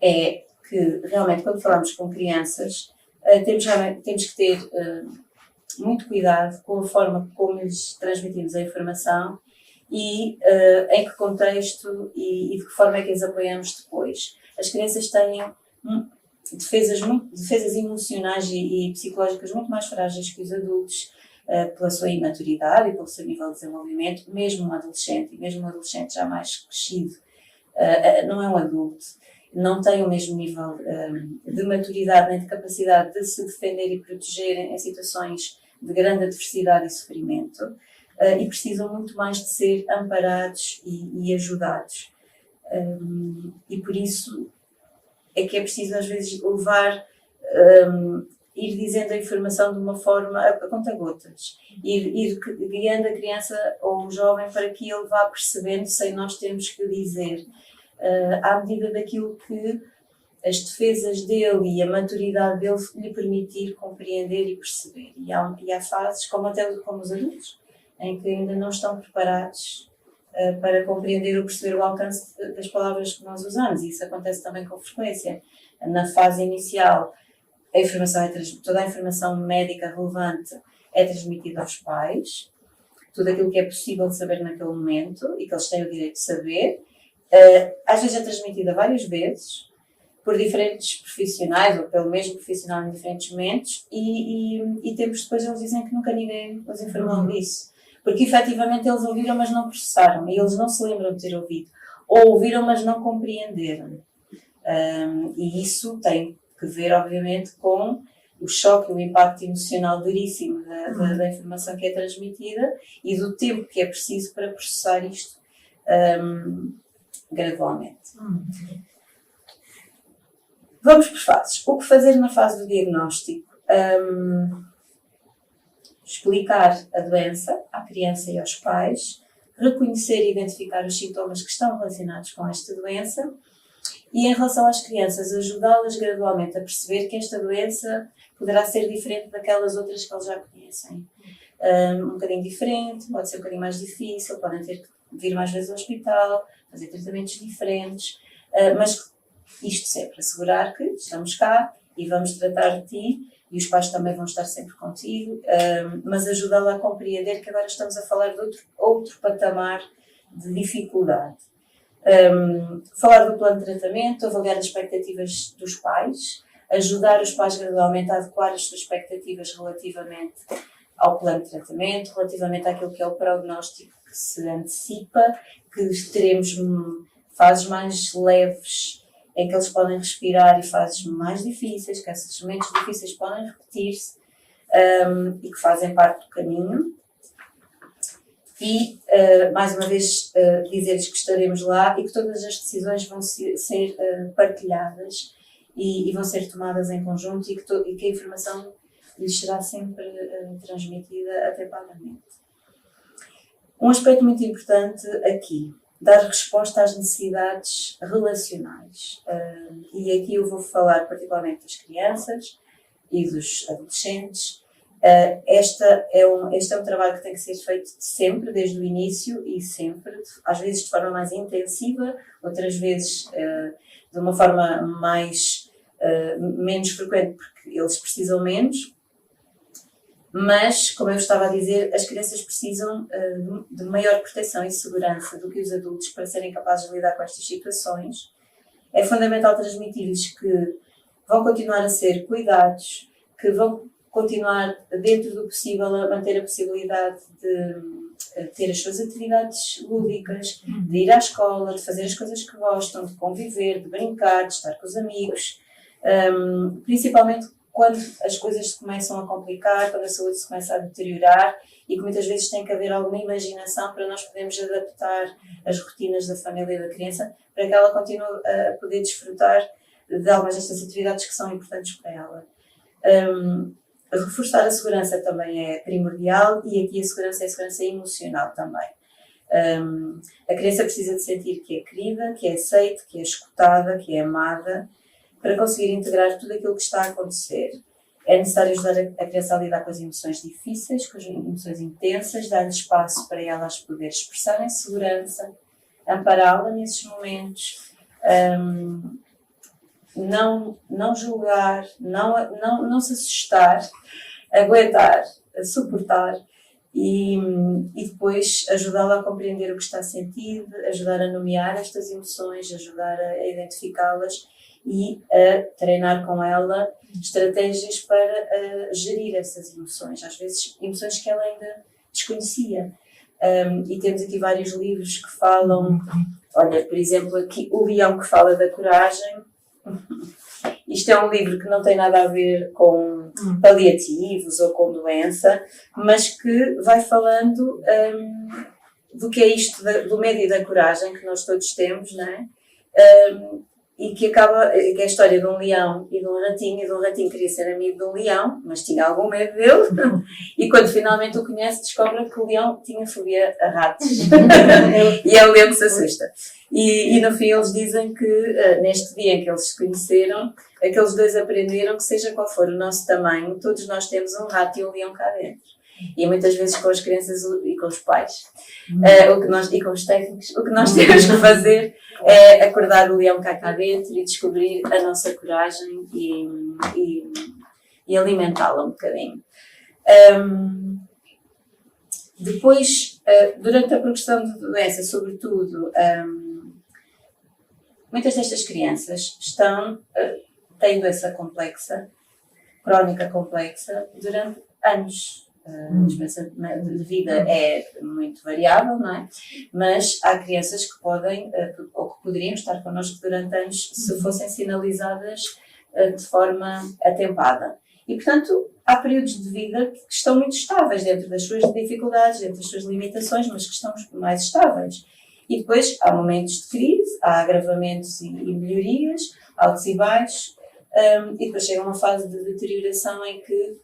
é que realmente quando falamos com crianças temos que ter muito cuidado com a forma como lhes transmitimos a informação e em que contexto e de que forma é que as apoiamos depois. As crianças têm defesas emocionais e psicológicas muito mais frágeis que os adultos, pela sua imaturidade e pelo seu nível de desenvolvimento, mesmo um adolescente, e mesmo um adolescente já mais crescido, não é um adulto, não tem o mesmo nível de maturidade nem de capacidade de se defender e proteger em situações de grande adversidade e sofrimento, e precisam muito mais de ser amparados e ajudados. E por isso é que é preciso às vezes levar, ir dizendo a informação de uma forma a conta-gotas, ir guiando a criança ou o jovem para que ele vá percebendo sem nós termos que dizer, à medida daquilo que as defesas dele e a maturidade dele lhe permitir compreender e perceber. E há fases, como os adultos, em que ainda não estão preparados para compreender ou perceber o alcance das palavras que nós usamos. E isso acontece também com frequência. Na fase inicial, toda a informação médica relevante é transmitida aos pais, tudo aquilo que é possível de saber naquele momento e que eles têm o direito de saber. Às vezes é transmitida várias vezes por diferentes profissionais ou pelo mesmo profissional em diferentes momentos e tempos depois eles dizem que nunca ninguém os informou disso, porque efetivamente eles ouviram mas não processaram e eles não se lembram de ter ouvido, ou ouviram mas não compreenderam, e isso tem que ver obviamente com o choque, o impacto emocional duríssimo da informação que é transmitida e do tempo que é preciso para processar isto gradualmente. Vamos por fases. O que fazer na fase do diagnóstico? Explicar a doença à criança e aos pais, reconhecer e identificar os sintomas que estão relacionados com esta doença e, em relação às crianças, ajudá-las gradualmente a perceber que esta doença poderá ser diferente daquelas outras que eles já conhecem. Um bocadinho diferente, pode ser um bocadinho mais difícil, podem ter que vir mais vezes ao hospital, fazer tratamentos diferentes, mas isto sempre, assegurar que estamos cá e vamos tratar de ti e os pais também vão estar sempre contigo, mas ajudá-la a compreender que agora estamos a falar de outro patamar de dificuldade. Falar do plano de tratamento, avaliar as expectativas dos pais, ajudar os pais gradualmente a adequar as suas expectativas relativamente ao plano de tratamento, relativamente àquilo que é o prognóstico que se antecipa, que teremos fases mais leves em que eles podem respirar e fases mais difíceis, que esses momentos difíceis podem repetir-se e que fazem parte do caminho. E, mais uma vez, dizer-lhes que estaremos lá e que todas as decisões vão ser partilhadas e vão ser tomadas em conjunto e que a informação lhes será sempre transmitida atepadamente. Um aspecto muito importante aqui, dar resposta às necessidades relacionais. E aqui eu vou falar particularmente das crianças e dos adolescentes. Este é um trabalho que tem que ser feito sempre, desde o início e sempre, às vezes de forma mais intensiva, outras vezes de uma forma menos frequente, porque eles precisam menos. Mas, como eu estava a dizer, as crianças precisam de maior proteção e segurança do que os adultos para serem capazes de lidar com estas situações. É fundamental transmitir-lhes que vão continuar a ser cuidados, que vão continuar, dentro do possível, a manter a possibilidade de ter as suas atividades lúdicas, de ir à escola, de fazer as coisas que gostam, de conviver, de brincar, de estar com os amigos, principalmente quando as coisas se começam a complicar, quando a saúde se começa a deteriorar e que muitas vezes tem que haver alguma imaginação para nós podermos adaptar as rotinas da família e da criança para que ela continue a poder desfrutar de algumas destas atividades que são importantes para ela. Reforçar a segurança também é primordial e aqui a segurança é a segurança emocional também. A criança precisa de sentir que é querida, que é aceita, que é escutada, que é amada, para conseguir integrar tudo aquilo que está a acontecer. É necessário ajudar a criança a lidar com as emoções difíceis, com as emoções intensas, dar-lhe espaço para elas poder expressar em segurança, ampará-la nesses momentos, não julgar, não se assustar, aguentar, suportar e depois ajudá-la a compreender o que está a sentir, ajudar a nomear estas emoções, ajudar a identificá-las e a treinar com ela estratégias para gerir essas emoções, às vezes emoções que ela ainda desconhecia. E temos aqui vários livros que falam, olha, por exemplo, aqui O Leão que Fala da Coragem. Isto é um livro que não tem nada a ver com paliativos ou com doença, mas que vai falando do que é isto do medo e da coragem que nós todos temos, não é? E que é a história de um leão e de um ratinho queria ser amigo de um leão, mas tinha algum medo dele, e quando finalmente o conhece, descobre que o leão tinha fobia a ratos, e é o leão que se assusta. E no fim eles dizem que neste dia em que eles se conheceram, aqueles dois aprenderam que seja qual for o nosso tamanho, todos nós temos um rato e um leão cá dentro. E muitas vezes com as crianças e com os pais, e com os técnicos, o que nós temos que fazer é acordar o leão cá dentro e descobrir a nossa coragem e alimentá-la um bocadinho. Depois, durante a progressão de doença, sobretudo, muitas destas crianças têm doença complexa, crónica complexa, durante anos. A esperança de vida é muito variável, não é? Mas há crianças que podem, ou que poderiam estar connosco durante anos se fossem sinalizadas de forma atempada. E, portanto, há períodos de vida que estão muito estáveis dentro das suas dificuldades, dentro das suas limitações, mas que estão mais estáveis. E depois há momentos de crise, há agravamentos e melhorias, altos e baixos, e depois chega uma fase de deterioração em que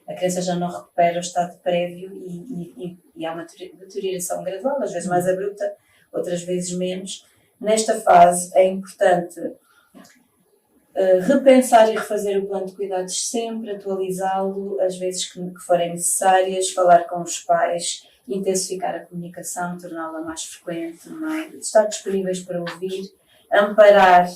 a criança já não recupera o estado prévio e há uma deterioração gradual, às vezes mais abrupta, outras vezes menos. Nesta fase é importante repensar e refazer o plano de cuidados sempre, atualizá-lo, às vezes que forem necessárias, falar com os pais, intensificar a comunicação, torná-la mais frequente, não é? Estar disponíveis para ouvir, amparar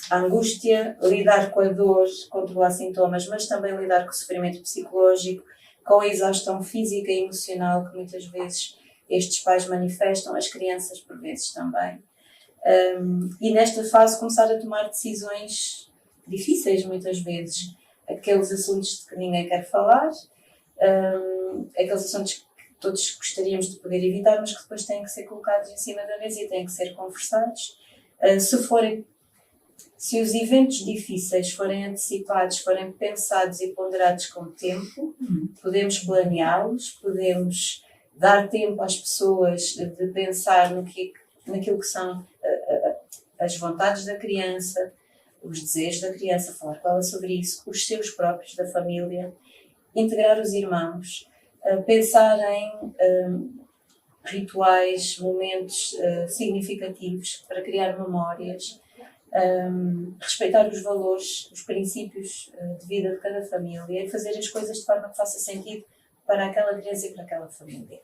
a angústia, lidar com a dor, controlar sintomas, mas também lidar com o sofrimento psicológico, com a exaustão física e emocional que muitas vezes estes pais manifestam, as crianças por vezes também. E nesta fase começar a tomar decisões difíceis muitas vezes, aqueles assuntos de que ninguém quer falar, aqueles assuntos que todos gostaríamos de poder evitar, mas que depois têm que ser colocados em cima da mesa e têm que ser conversados. Se os eventos difíceis forem antecipados, forem pensados e ponderados com tempo, podemos planeá-los, podemos dar tempo às pessoas de pensar naquilo que são as vontades da criança, os desejos da criança, falar com ela sobre isso, os seus próprios, da família, integrar os irmãos, pensar em rituais, momentos significativos para criar memórias, respeitar os valores, os princípios de vida de cada família e fazer as coisas de forma que faça sentido para aquela criança e para aquela família.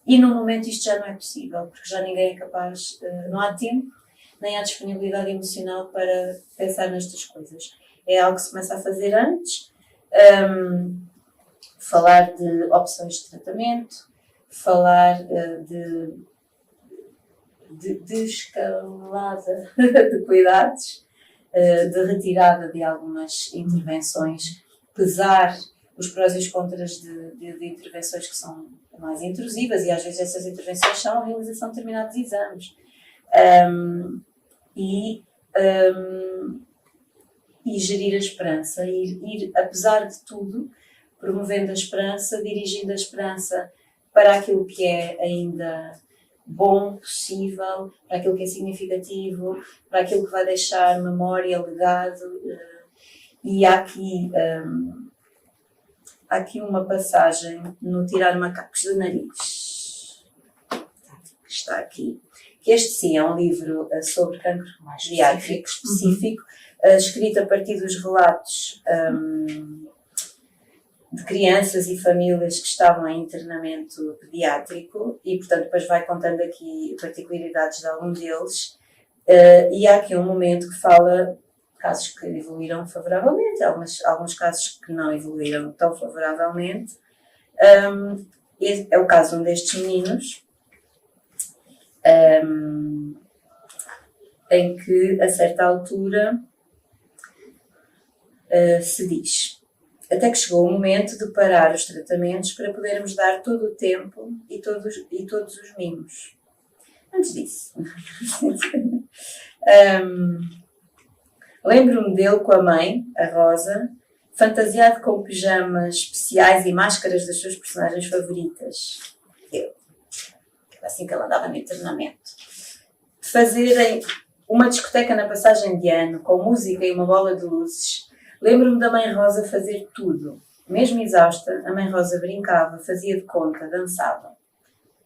E no momento isto já não é possível, porque já ninguém é capaz, não há tempo, nem há disponibilidade emocional para pensar nestas coisas. É algo que se começa a fazer antes, falar de opções de tratamento, falar de escalada de cuidados, de retirada de algumas intervenções, pesar os prós e os contras de intervenções que são mais intrusivas, e às vezes essas intervenções são a realização de determinados exames. E gerir a esperança, ir, apesar de tudo, promovendo a esperança, dirigindo a esperança para aquilo que é ainda bom, possível, para aquilo que é significativo, para aquilo que vai deixar memória, legado. E há aqui uma passagem no Tirar Macacos do Nariz, que está aqui, que este sim é um livro sobre cancro pediátrico específico, escrito a partir dos relatos de crianças e famílias que estavam em internamento pediátrico e, portanto, depois vai contando aqui particularidades de algum deles. E há aqui um momento que fala de casos que evoluíram favoravelmente, alguns casos que não evoluíram tão favoravelmente. É o caso de um destes meninos, em que, a certa altura, se diz: até que chegou o momento de parar os tratamentos para podermos dar todo o tempo e todos os mimos. Antes disso, lembro-me dele com a mãe, a Rosa, fantasiado com pijamas especiais e máscaras das suas personagens favoritas. Assim que ela andava no internamento. De fazerem uma discoteca na passagem de ano, com música e uma bola de luzes. Lembro-me da mãe Rosa fazer tudo. Mesmo exausta, a mãe Rosa brincava, fazia de conta, dançava.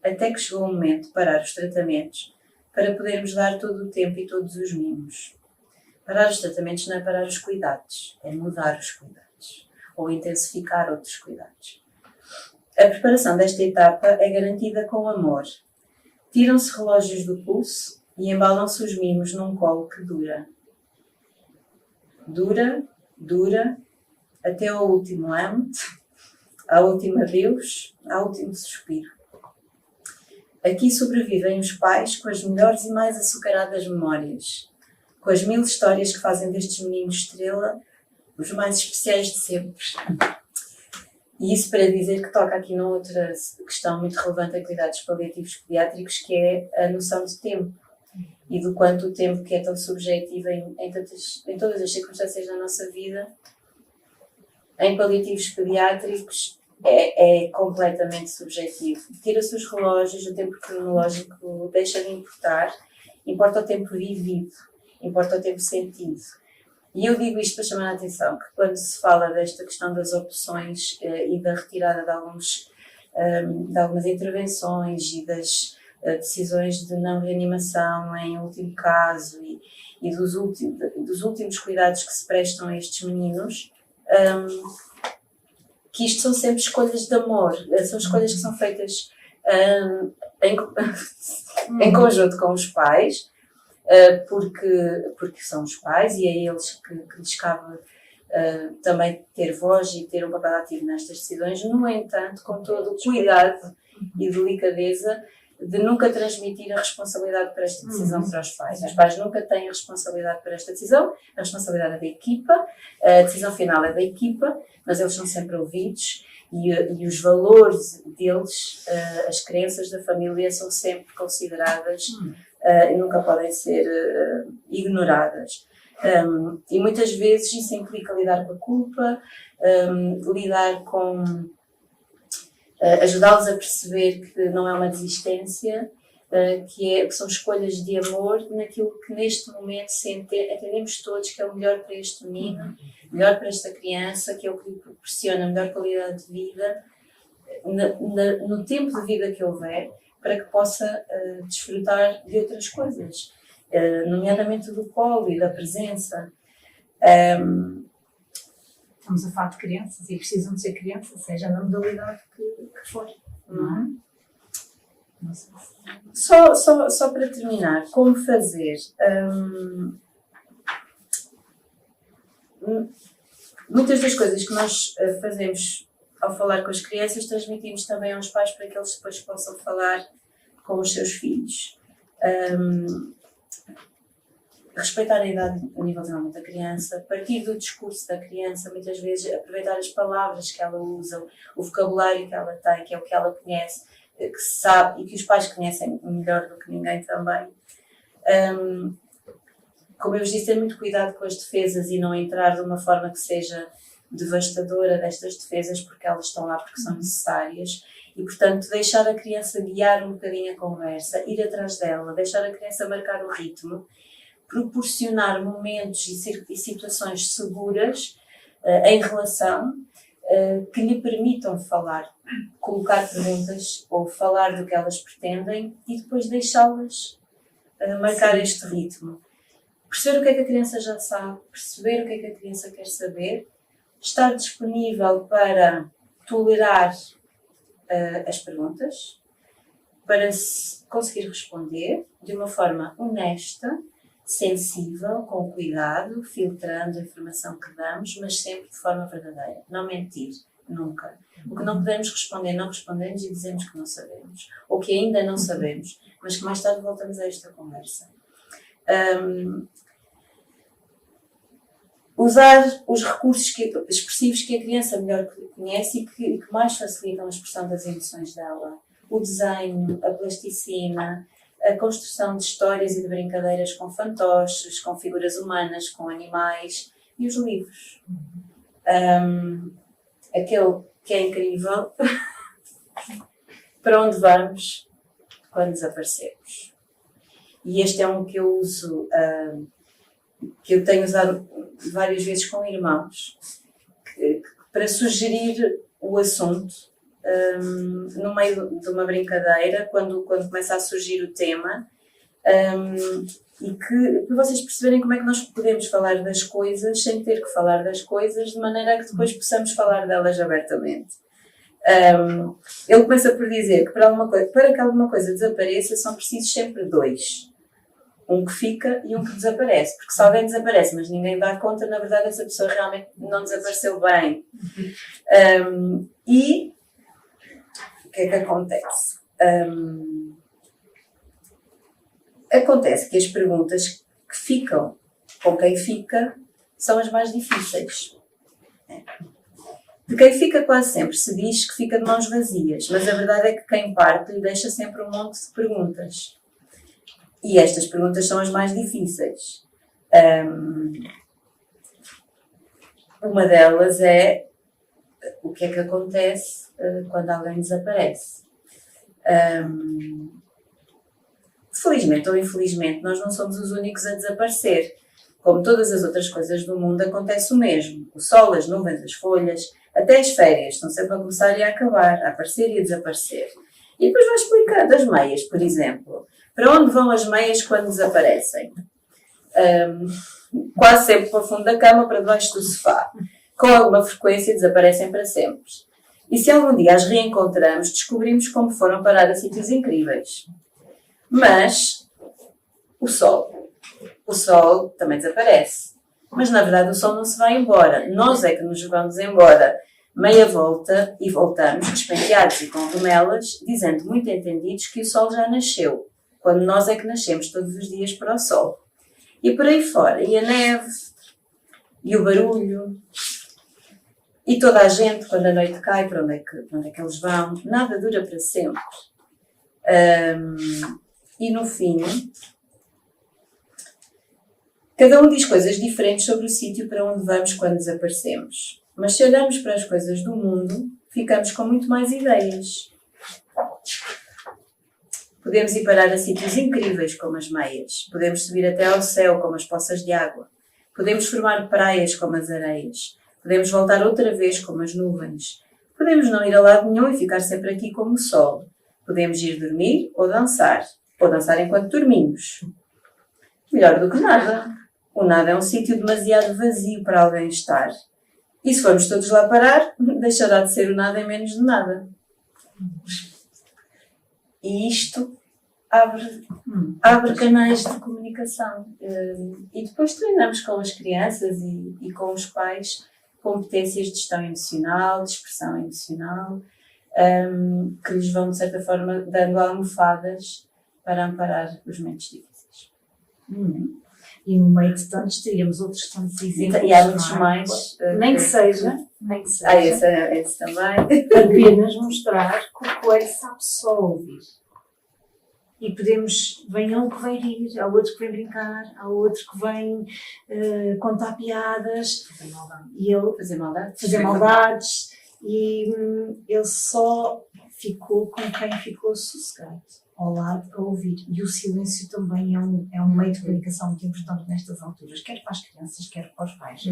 Até que chegou o momento de parar os tratamentos para podermos dar todo o tempo e todos os mimos. Parar os tratamentos não é parar os cuidados, é mudar os cuidados ou intensificar outros cuidados. A preparação desta etapa é garantida com amor. Tiram-se relógios do pulso e embalam-se os mimos num colo que dura. Dura, até ao último amo-te, à última adeus, ao último suspiro. Aqui sobrevivem os pais com as melhores e mais açucaradas memórias, com as 1000 histórias que fazem destes meninos estrela os mais especiais de sempre. E isso para dizer que toca aqui numa outra questão muito relevante a cuidados paliativos pediátricos, que é a noção de tempo e do quanto o tempo, que é tão subjetivo em todas as circunstâncias da nossa vida, em paliativos pediátricos é completamente subjetivo. Tira-se os relógios, o tempo cronológico deixa de importar, importa o tempo vivido, importa o tempo sentido. E eu digo isto para chamar a atenção, que quando se fala desta questão das opções e da retirada de algumas intervenções e das decisões de não reanimação em último caso e dos últimos cuidados que se prestam a estes meninos, que isto são sempre escolhas de amor, são escolhas que são feitas em conjunto com os pais, porque são os pais e é eles que lhes cabe também ter voz e ter um papel ativo nestas decisões, no entanto, com todo o cuidado e delicadeza de nunca transmitir a responsabilidade por esta decisão para os pais. Os pais nunca têm a responsabilidade por esta decisão, a responsabilidade é da equipa, a decisão final é da equipa, mas eles são sempre ouvidos e os valores deles, as crenças da família são sempre consideradas e nunca podem ser ignoradas. E muitas vezes isso implica lidar com a culpa, lidar com ajudá-los a perceber que não é uma desistência, que são escolhas de amor naquilo que neste momento entendemos todos que é o melhor para este menino, melhor para esta criança, que é o que lhe proporciona a melhor qualidade de vida no tempo de vida que houver, para que possa desfrutar de outras coisas, nomeadamente do colo e da presença. Estamos a falar de crianças e precisam de ser crianças, seja na modalidade que for, não é? Não sei se... Só para terminar, como fazer? Muitas das coisas que nós fazemos ao falar com as crianças, transmitimos também aos pais para que eles depois possam falar com os seus filhos. Respeitar a idade a nível de desenvolvimento da criança, partir do discurso da criança, muitas vezes aproveitar as palavras que ela usa, o vocabulário que ela tem, que é o que ela conhece, que sabe e que os pais conhecem melhor do que ninguém também. Como eu vos disse, ter muito cuidado com as defesas e não entrar de uma forma que seja devastadora destas defesas, porque elas estão lá porque são necessárias. E, portanto, deixar a criança guiar um bocadinho a conversa, ir atrás dela, deixar a criança marcar o ritmo, proporcionar momentos e situações seguras em relação que lhe permitam falar, colocar perguntas ou falar do que elas pretendem e depois deixá-las marcar este ritmo. Perceber o que é que a criança já sabe, perceber o que é que a criança quer saber, estar disponível para tolerar as perguntas, para conseguir responder de uma forma honesta, sensível, com cuidado, filtrando a informação que damos, mas sempre de forma verdadeira. Não mentir, nunca. O que não podemos responder, não respondemos e dizemos que não sabemos. Ou que ainda não sabemos, mas que mais tarde voltamos a esta conversa. Usar os recursos expressivos que a criança melhor conhece e que mais facilitam a expressão das emoções dela. O desenho, a plasticina, a construção de histórias e de brincadeiras com fantoches, com figuras humanas, com animais e os livros. Aquele que é incrível, para onde vamos quando desaparecemos. E este é um que eu uso, que eu tenho usado várias vezes com irmãos, para sugerir o assunto no meio de uma brincadeira, quando começa a surgir o tema, e para vocês perceberem como é que nós podemos falar das coisas sem ter que falar das coisas, de maneira a que depois possamos falar delas abertamente. Ele começa por dizer que para que alguma coisa desapareça são precisos sempre dois. Um que fica e um que desaparece. Porque se alguém desaparece, mas ninguém dá conta, na verdade essa pessoa realmente não desapareceu bem. E o que é que acontece? Acontece que as perguntas que ficam com quem fica são as mais difíceis. De quem fica quase sempre se diz que fica de mãos vazias, mas a verdade é que quem parte lhe deixa sempre um monte de perguntas. E estas perguntas são as mais difíceis. Uma delas é o que é que acontece quando alguém desaparece. Felizmente ou infelizmente, nós não somos os únicos a desaparecer. Como todas as outras coisas do mundo, acontece o mesmo. O sol, as nuvens, as folhas, até as férias estão sempre a começar e a acabar, a aparecer e a desaparecer. E depois vai explicando as meias, por exemplo. Para onde vão as meias quando desaparecem? Quase sempre para o fundo da cama, para debaixo do sofá. Com alguma frequência desaparecem para sempre. E se algum dia as reencontramos, descobrimos como foram parar a sítios incríveis. Mas o sol também desaparece. Mas na verdade o sol não se vai embora. Nós é que nos vamos embora. Meia volta e voltamos, despenteados e com romelas, dizendo muito entendidos que o sol já nasceu, quando nós é que nascemos todos os dias para o sol. E por aí fora, e a neve, e o barulho, e toda a gente, quando a noite cai, para onde é que eles vão, nada dura para sempre. E no fim, cada um diz coisas diferentes sobre o sítio para onde vamos quando desaparecemos. Mas se olharmos para as coisas do mundo, ficamos com muito mais ideias. Podemos ir parar a sítios incríveis como as meias. Podemos subir até ao céu como as poças de água. Podemos formar praias como as areias. Podemos voltar outra vez como as nuvens. Podemos não ir a lado nenhum e ficar sempre aqui como o sol. Podemos ir dormir ou dançar enquanto dormimos. Melhor do que nada. O nada é um sítio demasiado vazio para alguém estar. E se formos todos lá parar, deixará de ser o nada em menos de nada. E isto abre canais de comunicação. E depois treinamos com as crianças e com os pais competências de gestão emocional, de expressão emocional, que lhes vão, de certa forma, dando almofadas para amparar os momentos difíceis. E no meio de tantos teríamos outros tantos exemplos. E há muitos mais. Nem que seja. Esse também. Apenas mostrar que o coelho sabe só ouvir. E podemos, vem um que vem rir, há outro que vem brincar, há outro que vem contar piadas. Fazer maldades. E ele só ficou com quem ficou sossegado, ao lado, a ouvir. E o silêncio também é um meio de comunicação muito importante nestas alturas, quer para as crianças, quer para os pais.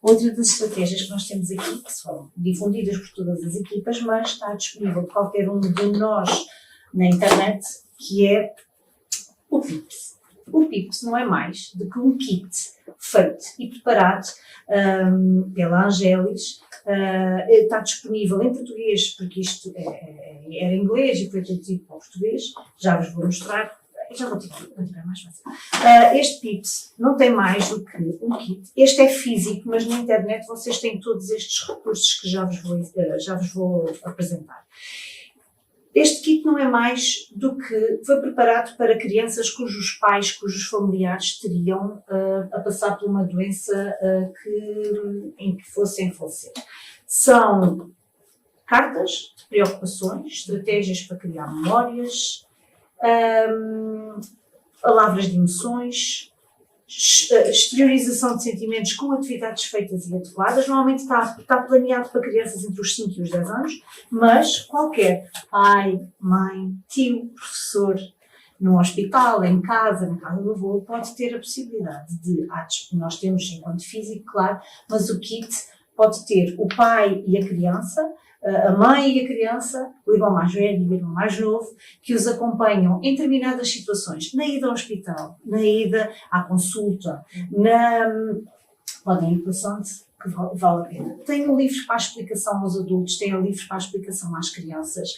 Outra das estratégias que nós temos aqui, que são difundidas por todas as equipas, mas está disponível para qualquer um de nós na internet, que é o PIPS. O PIPS não é mais do que um kit feito e preparado pela Angélis. Está disponível em português, porque isto era em inglês e foi traduzido para o português. Já vos vou mostrar. Já vou tirar mais fácil. Este PIPS não tem mais do que um kit. Este é físico, mas na internet vocês têm todos estes recursos que já vos vou apresentar. Este kit não é mais do que foi preparado para crianças cujos pais, cujos familiares teriam a passar por uma doença em que fossem falecer. São cartas de preocupações, estratégias para criar memórias, palavras de emoções, exteriorização de sentimentos com atividades feitas e adequadas. Normalmente está planeado para crianças entre os 5 e os 10 anos, mas qualquer pai, mãe, tio, professor, no hospital, em casa, na casa do avô, pode ter a possibilidade de atos que nós temos enquanto físico, claro, mas o kit pode ter o pai e a criança, a mãe e a criança, o irmão mais velho e o irmão mais novo, que os acompanham em determinadas situações, na ida ao hospital, na ida à consulta, podem ir para o santo, que vale a pena. Tenham livros para a explicação aos adultos, tenham livros para a explicação às crianças,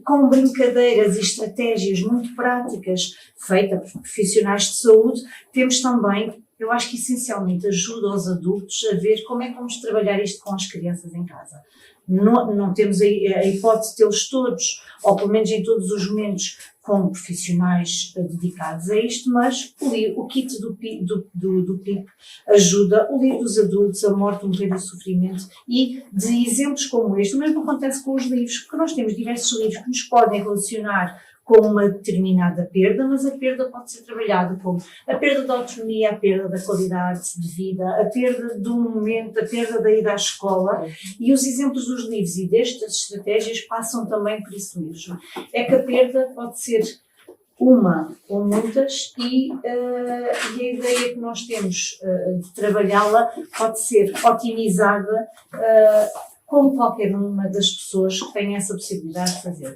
com brincadeiras e estratégias muito práticas, feitas por profissionais de saúde. Temos também, eu acho que essencialmente ajuda os adultos a ver como é que vamos trabalhar isto com as crianças em casa. Não temos a hipótese de tê-los todos, ou pelo menos em todos os momentos, com profissionais dedicados a isto, mas o kit do PIP ajuda o livro dos adultos, a morte, o morrer e o sofrimento, e de exemplos como este. O mesmo acontece com os livros, porque nós temos diversos livros que nos podem relacionar com uma determinada perda, mas a perda pode ser trabalhada como a perda da autonomia, a perda da qualidade de vida, a perda do momento, a perda da ida à escola, e os exemplos dos livros e destas estratégias passam também por isso mesmo. É que a perda pode ser uma ou muitas e a ideia que nós temos de trabalhá-la pode ser otimizada como qualquer uma das pessoas que tem essa possibilidade de fazer.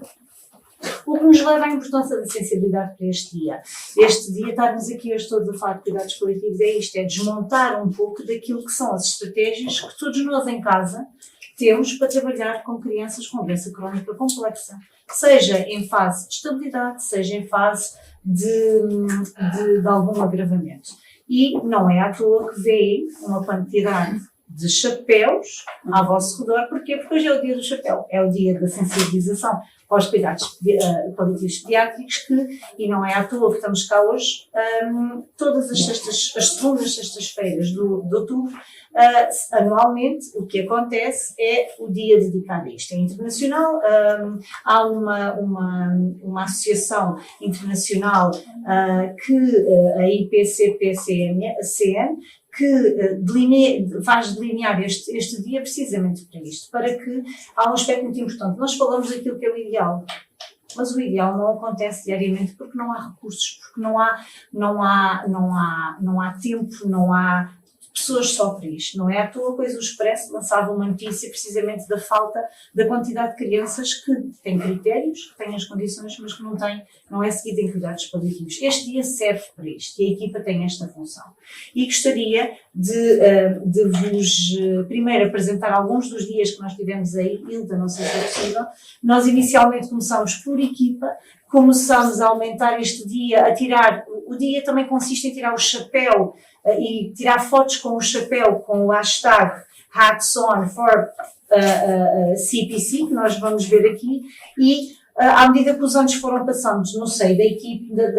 O que nos leva à importância da sensibilidade para este dia. Este dia, estarmos aqui hoje todos a falar de cuidados paliativos, é isto, é desmontar um pouco daquilo que são as estratégias que todos nós em casa temos para trabalhar com crianças com doença crónica complexa. Seja em fase de estabilidade, seja em fase de algum agravamento. E não é à toa que vê uma quantidade de chapéus ao vosso redor. Porquê? Porque hoje é o dia do chapéu, é o dia da sensibilização para os cuidados paliativos pediátricos, e não é à toa que estamos cá hoje, todas as segundas sextas-feiras do outubro, anualmente, o que acontece é o dia dedicado a isto. É internacional, há uma associação internacional que a IPCPCN, que faz delinear este dia precisamente para isto, para que há um aspecto muito importante. Nós falamos daquilo que é o ideal, mas o ideal não acontece diariamente porque não há recursos, porque não há tempo, não há pessoas só para isto. Não é à toa, pois o Expresso lançava uma notícia precisamente da falta da quantidade de crianças que têm critérios, que têm as condições, mas que não é seguido em cuidados paliativos. Este dia serve para isto e a equipa tem esta função. E gostaria de vos primeiro apresentar alguns dos dias que nós tivemos aí. Hilda, não sei se é possível. Nós inicialmente começámos por equipa, começámos a aumentar este dia, o dia também consiste em tirar o chapéu e tirar fotos com o chapéu, com o hashtag Hats On for CPC, que nós vamos ver aqui, e à medida que os anos foram passando no seio da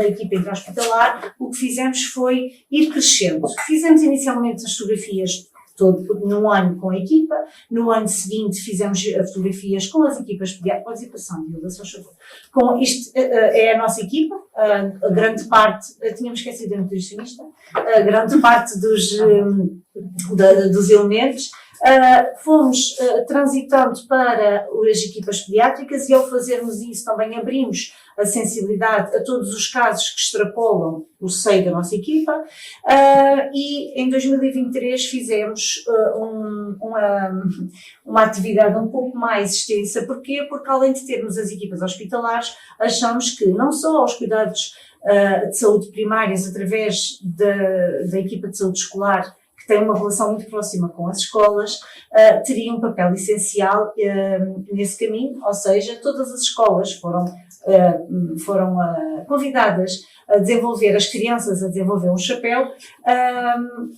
equipe intra-hospitalar, o que fizemos foi ir crescendo. Fizemos inicialmente as fotografias no ano com a equipa, no ano seguinte fizemos fotografias com as equipas pediátricas. Pode ir passando, Hilda, se faz favor. Isto é a nossa equipa, a grande parte, tínhamos esquecido da nutricionista, a grande parte dos elementos. Fomos transitando para as equipas pediátricas, e ao fazermos isso também abrimos a sensibilidade a todos os casos que extrapolam o seio da nossa equipa, e em 2023 fizemos uma atividade um pouco mais extensa. Porquê? Porque além de termos as equipas hospitalares, achamos que não só os cuidados de saúde primários através da equipa de saúde escolar, que tem uma relação muito próxima com as escolas, teria um papel essencial nesse caminho, ou seja, todas as escolas foram foram convidadas a desenvolver, as crianças a desenvolver um chapéu,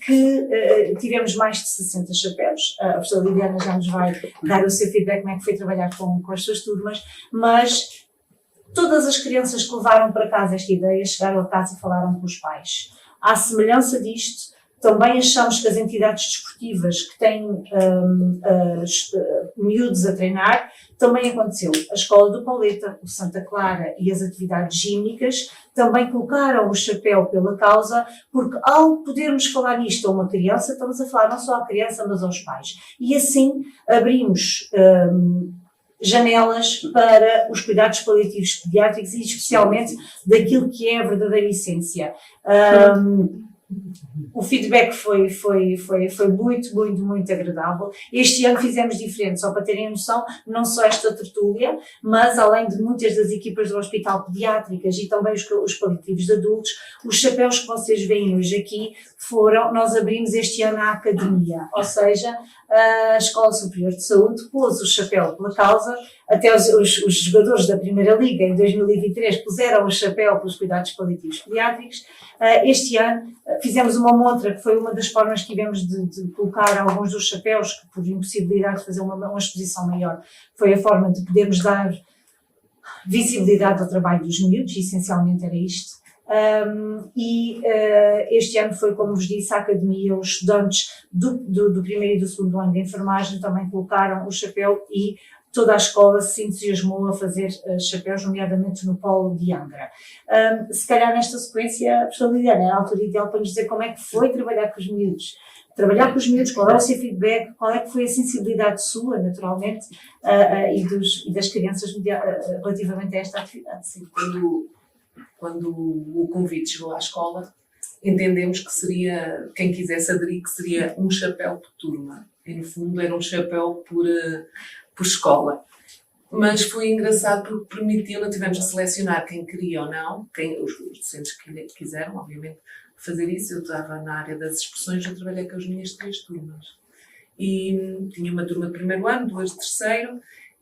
que tivemos mais de 60 chapéus. A professora Liliana já nos vai dar o seu feedback, como é que foi trabalhar com as suas turmas, mas todas as crianças que levaram para casa esta ideia chegaram a casa e falaram com os pais. À semelhança disto, também achamos que as entidades desportivas que têm miúdos a treinar, também aconteceu. A Escola do Pauleta, o Santa Clara e as atividades gímnicas também colocaram o chapéu pela causa, porque ao podermos falar nisto a uma criança, estamos a falar não só à criança, mas aos pais. E assim abrimos janelas para os cuidados paliativos pediátricos e especialmente daquilo que é a verdadeira essência. O feedback foi muito agradável. Este ano fizemos diferente, só para terem a noção, não só esta tertúlia, mas além de muitas das equipas do Hospital Pediátricas e também os paliativos de adultos, os chapéus que vocês veem hoje aqui nós abrimos este ano a academia, ou seja, a Escola Superior de Saúde pôs o chapéu pela causa, até os jogadores da Primeira Liga em 2023 puseram o chapéu pelos cuidados paliativos pediátricos. Este ano fizemos uma montra, que foi uma das formas que tivemos de colocar alguns dos chapéus, que por impossibilidade de fazer uma exposição maior, foi a forma de podermos dar visibilidade ao trabalho dos miúdos, essencialmente era isto. Este ano foi, como vos disse, a academia, os estudantes do primeiro e do segundo ano de enfermagem também colocaram o chapéu e toda a escola se entusiasmou a fazer chapéus, nomeadamente no polo de Angra. Se calhar nesta sequência, a professora Liliana é a altura ideal para nos dizer como é que foi trabalhar com os miúdos. Trabalhar com os miúdos, qual é o seu feedback, qual é que foi a sensibilidade sua, naturalmente, e das crianças relativamente a esta atividade. Sim, quando o convite chegou à escola, entendemos que seria, quem quisesse aderir, que seria um chapéu por turma. E, no fundo, era um chapéu por escola. Mas foi engraçado porque permitiu, não tivemos a selecionar quem queria ou não, os docentes que quiseram, obviamente, fazer isso. Eu estava na área das expressões, eu trabalhei com as minhas 3 turmas. E tinha uma turma de primeiro ano, 2 de terceiro,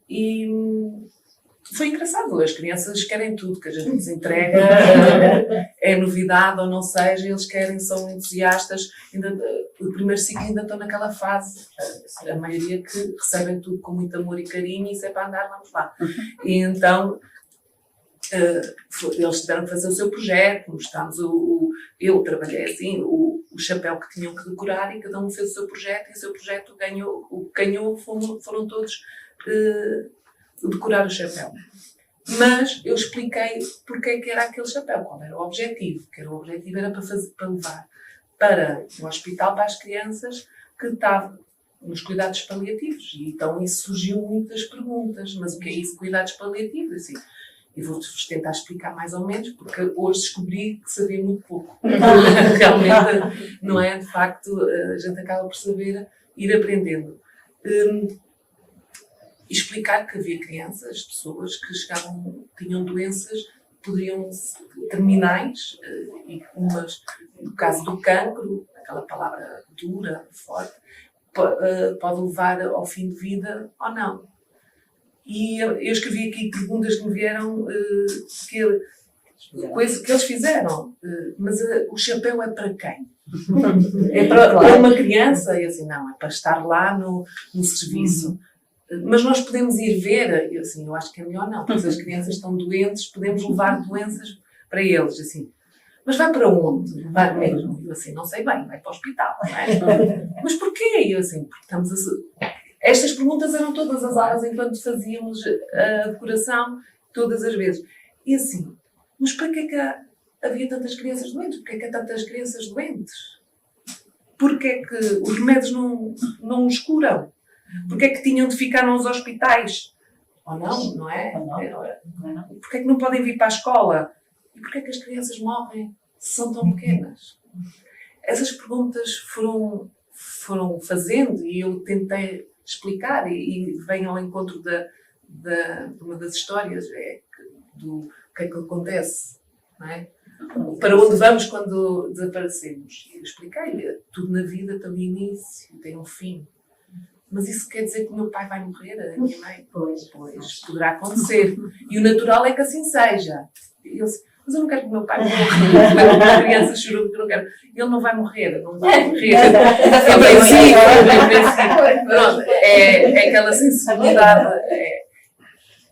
e foi engraçado. As crianças querem tudo que a gente lhes entrega, é novidade ou não seja, eles querem, são entusiastas. O primeiro ciclo ainda estão naquela fase, a maioria que recebem tudo com muito amor e carinho, e se é para andar, vamos lá. E então eles tiveram que fazer o seu projeto, mostramos eu trabalhei assim, o chapéu que tinham que decorar, e cada um fez o seu projeto, e o seu projeto ganhou foram todos decorar o chapéu. Mas eu expliquei porque é que era aquele chapéu, qual era o objetivo. O objetivo era para levar para o hospital, para as crianças que estavam nos cuidados paliativos. E então isso surgiu muitas perguntas. Mas o que é isso, cuidados paliativos? Assim, e vou-vos tentar explicar mais ou menos, porque hoje descobri que sabia muito pouco. Realmente, não é? De facto, a gente acaba por saber, ir aprendendo. Explicar que havia crianças, pessoas que tinham doenças, poderiam terminais, e umas, no caso do cancro, aquela palavra dura, forte, pode levar ao fim de vida ou não. E eu escrevi aqui perguntas que me vieram, que eles fizeram, mas o chapéu é para quem? É para uma criança? E assim, não, é para estar lá no serviço. Mas nós podemos ir ver, eu acho que é melhor não, porque se as crianças estão doentes, podemos levar doenças para eles, assim. Mas vai para onde? Vai mesmo? Eu assim, não sei bem, vai para o hospital, não é? Mas porquê? Eu assim, porque estamos Estas perguntas eram todas as aulas enquanto fazíamos a decoração, todas as vezes. E assim, mas para que é que havia tantas crianças doentes? Porquê é que há tantas crianças doentes? Porquê é que os remédios não os curam? Porquê é que tinham de ficar nos hospitais? Ou não é? Porquê é que não podem vir para a escola? E porquê é que as crianças morrem se são tão pequenas? Essas perguntas foram fazendo, e eu tentei explicar, e venho ao encontro de uma das histórias, do que é que acontece, não é? Para onde vamos quando desaparecemos? Eu expliquei-lhe, tudo na vida tem um início, tem um fim. mas isso quer dizer que o meu pai vai morrer, a minha mãe? Pois. Pois, poderá acontecer. E o natural é que assim seja. E eu disse, mas eu não quero que o meu pai morra. A criança chorou porque eu não quero. Ele não vai morrer, não vai morrer. Em princípio, pronto, é aquela sensibilidade,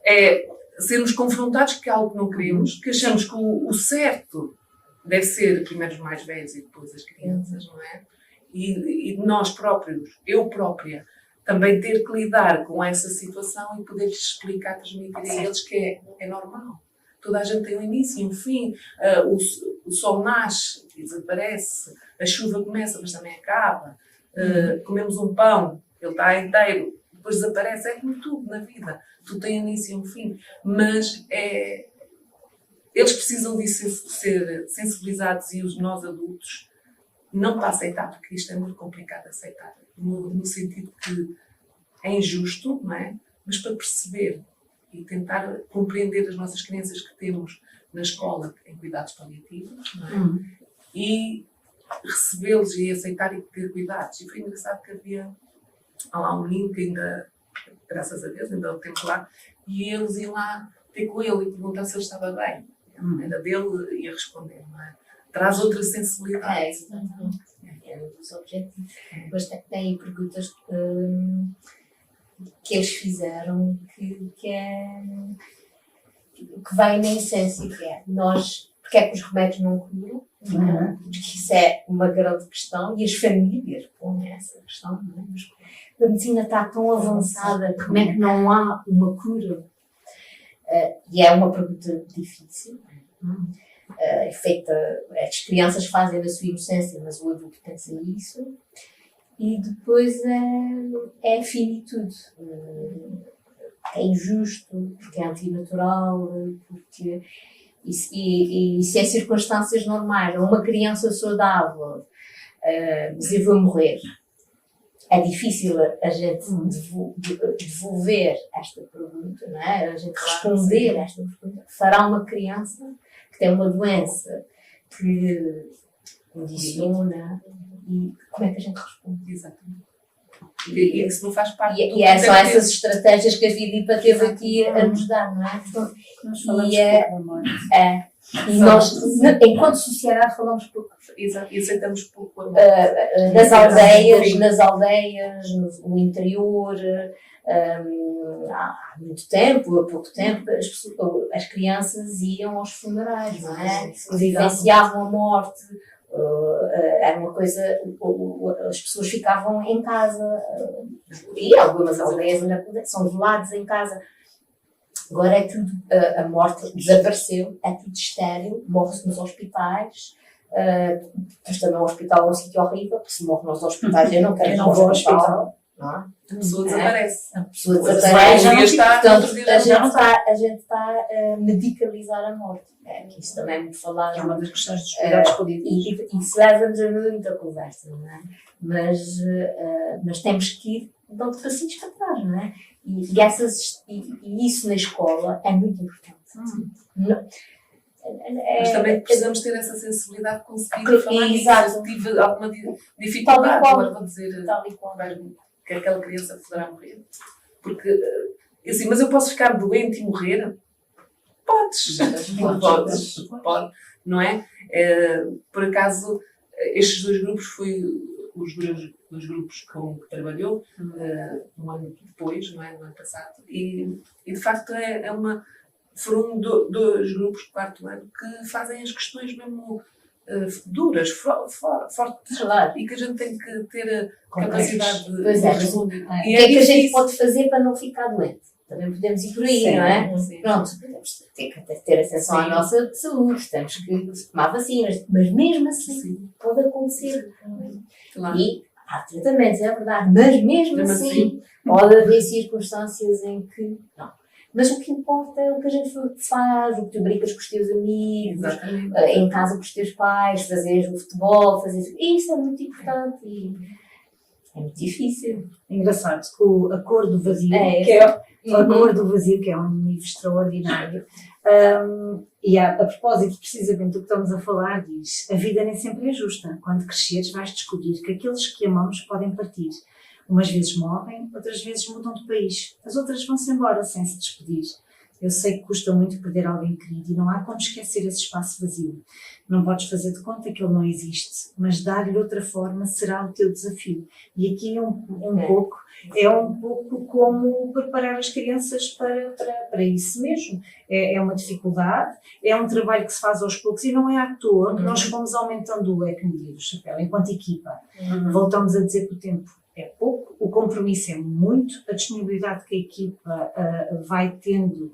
é sermos confrontados com algo que não queremos, que achamos que o certo deve ser primeiro os mais velhos e depois as crianças, não é? E nós próprios, eu própria, também ter que lidar com essa situação e poder-lhes explicar, transmitir a eles que é normal. Toda a gente tem um início e um fim. O sol nasce e desaparece. A chuva começa, mas também acaba. Comemos um pão, ele está inteiro, depois desaparece. É como tudo na vida. Tudo tem início e um fim. Mas eles precisam de ser sensibilizados e nós adultos não para aceitar, porque isto é muito complicado de aceitar. No sentido que é injusto, não é? Mas para perceber e tentar compreender as nossas crenças que temos na escola em cuidados paliativos, não é? E recebê-los e aceitar e ter cuidados. E foi engraçado que há lá um menino que ainda, graças a Deus, ainda o temos lá, e eles iam lá ter com ele e perguntar se ele estava bem. A maneira dele ia responder, não é? Traz outra sensibilidade. É um dos objetivos. Depois tem perguntas que eles fizeram que vai na essência, que é porque é que os remédios não curam? Porque isso é uma grande questão e as famílias põem essa questão. Não é? Mas a medicina está tão avançada, como é que não há uma cura? E é uma pergunta difícil. As crianças fazem na sua inocência, mas o adulto pensa nisso. E depois é a finitude. É injusto, porque é antinatural, porque e se é circunstâncias normais, uma criança saudável dizer vou morrer, é difícil a gente devolver esta pergunta, não é? A gente responder a esta pergunta. Fará uma criança que tem uma doença que lhe condiciona, e como é que a gente responde? Exatamente. E isso não faz parte do são essas estratégias que a Filipa teve aqui a nos dar, não é? Nós falamos pouco, amor. E nós, enquanto sociedade, falamos pouco. Exato, e aceitamos pouco amor. Nas aldeias, no interior, há muito tempo, há pouco tempo, as crianças iam aos funerais, não é? Vivenciavam a morte. Era uma coisa, as pessoas ficavam em casa, e algumas aldeias ainda são veladas em casa. Agora é tudo, a morte desapareceu, é tudo estéril, morre-se nos hospitais. Mas também o hospital é um sítio horrível, porque se morre nos hospitais, eu não quero ir ao hospital. Não é? A pessoa desaparece. A pessoa desaparece. Portanto, a gente está a medicalizar a morte. Que isso também é muito falado. É uma das questões dos cuidados paliativos. E isso leva-nos a muita conversa, não é? Mas temos que ir dando passinhos para trás, não é? E isso na escola é muito importante. Mas também precisamos ter essa sensibilidade de conseguir falar nisso. Eu tive alguma dificuldade, agora vou dizer que aquela criança poderá morrer. Porque, assim, mas eu posso ficar doente e morrer? Podes. Pode, não é? Por acaso, estes dois grupos foi os dois grupos com que trabalhou um ano depois, não é? No ano passado. E de facto foram dois grupos de quarto ano que fazem as questões mesmo duras, fortes, e que a gente tem que ter a capacidade de responder. O que é que a gente pode fazer para não ficar doente? Também podemos ir por aí, não é? Sim. Pronto, temos que ter atenção à nossa saúde, temos que tomar vacinas, mas mesmo assim pode acontecer. Claro. E há tratamentos, é verdade, mas mesmo assim pode haver circunstâncias em que não. Mas o que importa é o que a gente faz, o que tu brincas com os teus amigos, em casa com os teus pais, fazeres o futebol, isso é muito importante e é muito difícil. É engraçado, a cor do vazio, a cor do vazio, que é um livro extraordinário. E a propósito precisamente do que estamos a falar, diz: a vida nem sempre é justa. Quando cresceres vais descobrir que aqueles que amamos podem partir. Umas vezes morrem, outras vezes mudam de país. As outras vão-se embora sem se despedir. Eu sei que custa muito perder alguém querido e não há como esquecer esse espaço vazio. Não podes fazer de conta que ele não existe, mas dar-lhe outra forma será o teu desafio. E aqui é um pouco como preparar as crianças para isso mesmo. É uma dificuldade, é um trabalho que se faz aos poucos e não é à toa que nós fomos aumentando o leque medido, chapéu, enquanto equipa. Voltamos a dizer que o tempo é pouco, o compromisso é muito, a disponibilidade que a equipa vai tendo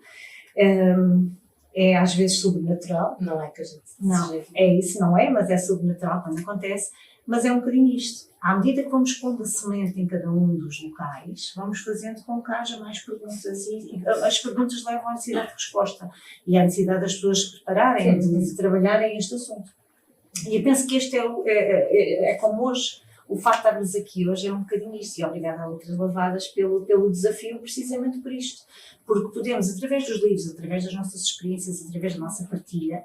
é às vezes sobrenatural. Não é que a gente Não, é isso, não é, mas é sobrenatural quando acontece. Mas é um bocadinho isto. À medida que vamos pondo a semente em cada um dos locais, vamos fazendo com que haja mais perguntas e as perguntas levam à necessidade de resposta e à necessidade das pessoas se prepararem, de trabalharem este assunto. E eu penso que este é como hoje. O facto de estarmos aqui hoje é um bocadinho isto, e obrigada a Letras Lavadas pelo desafio, precisamente por isto. Porque podemos, através dos livros, através das nossas experiências, através da nossa partilha,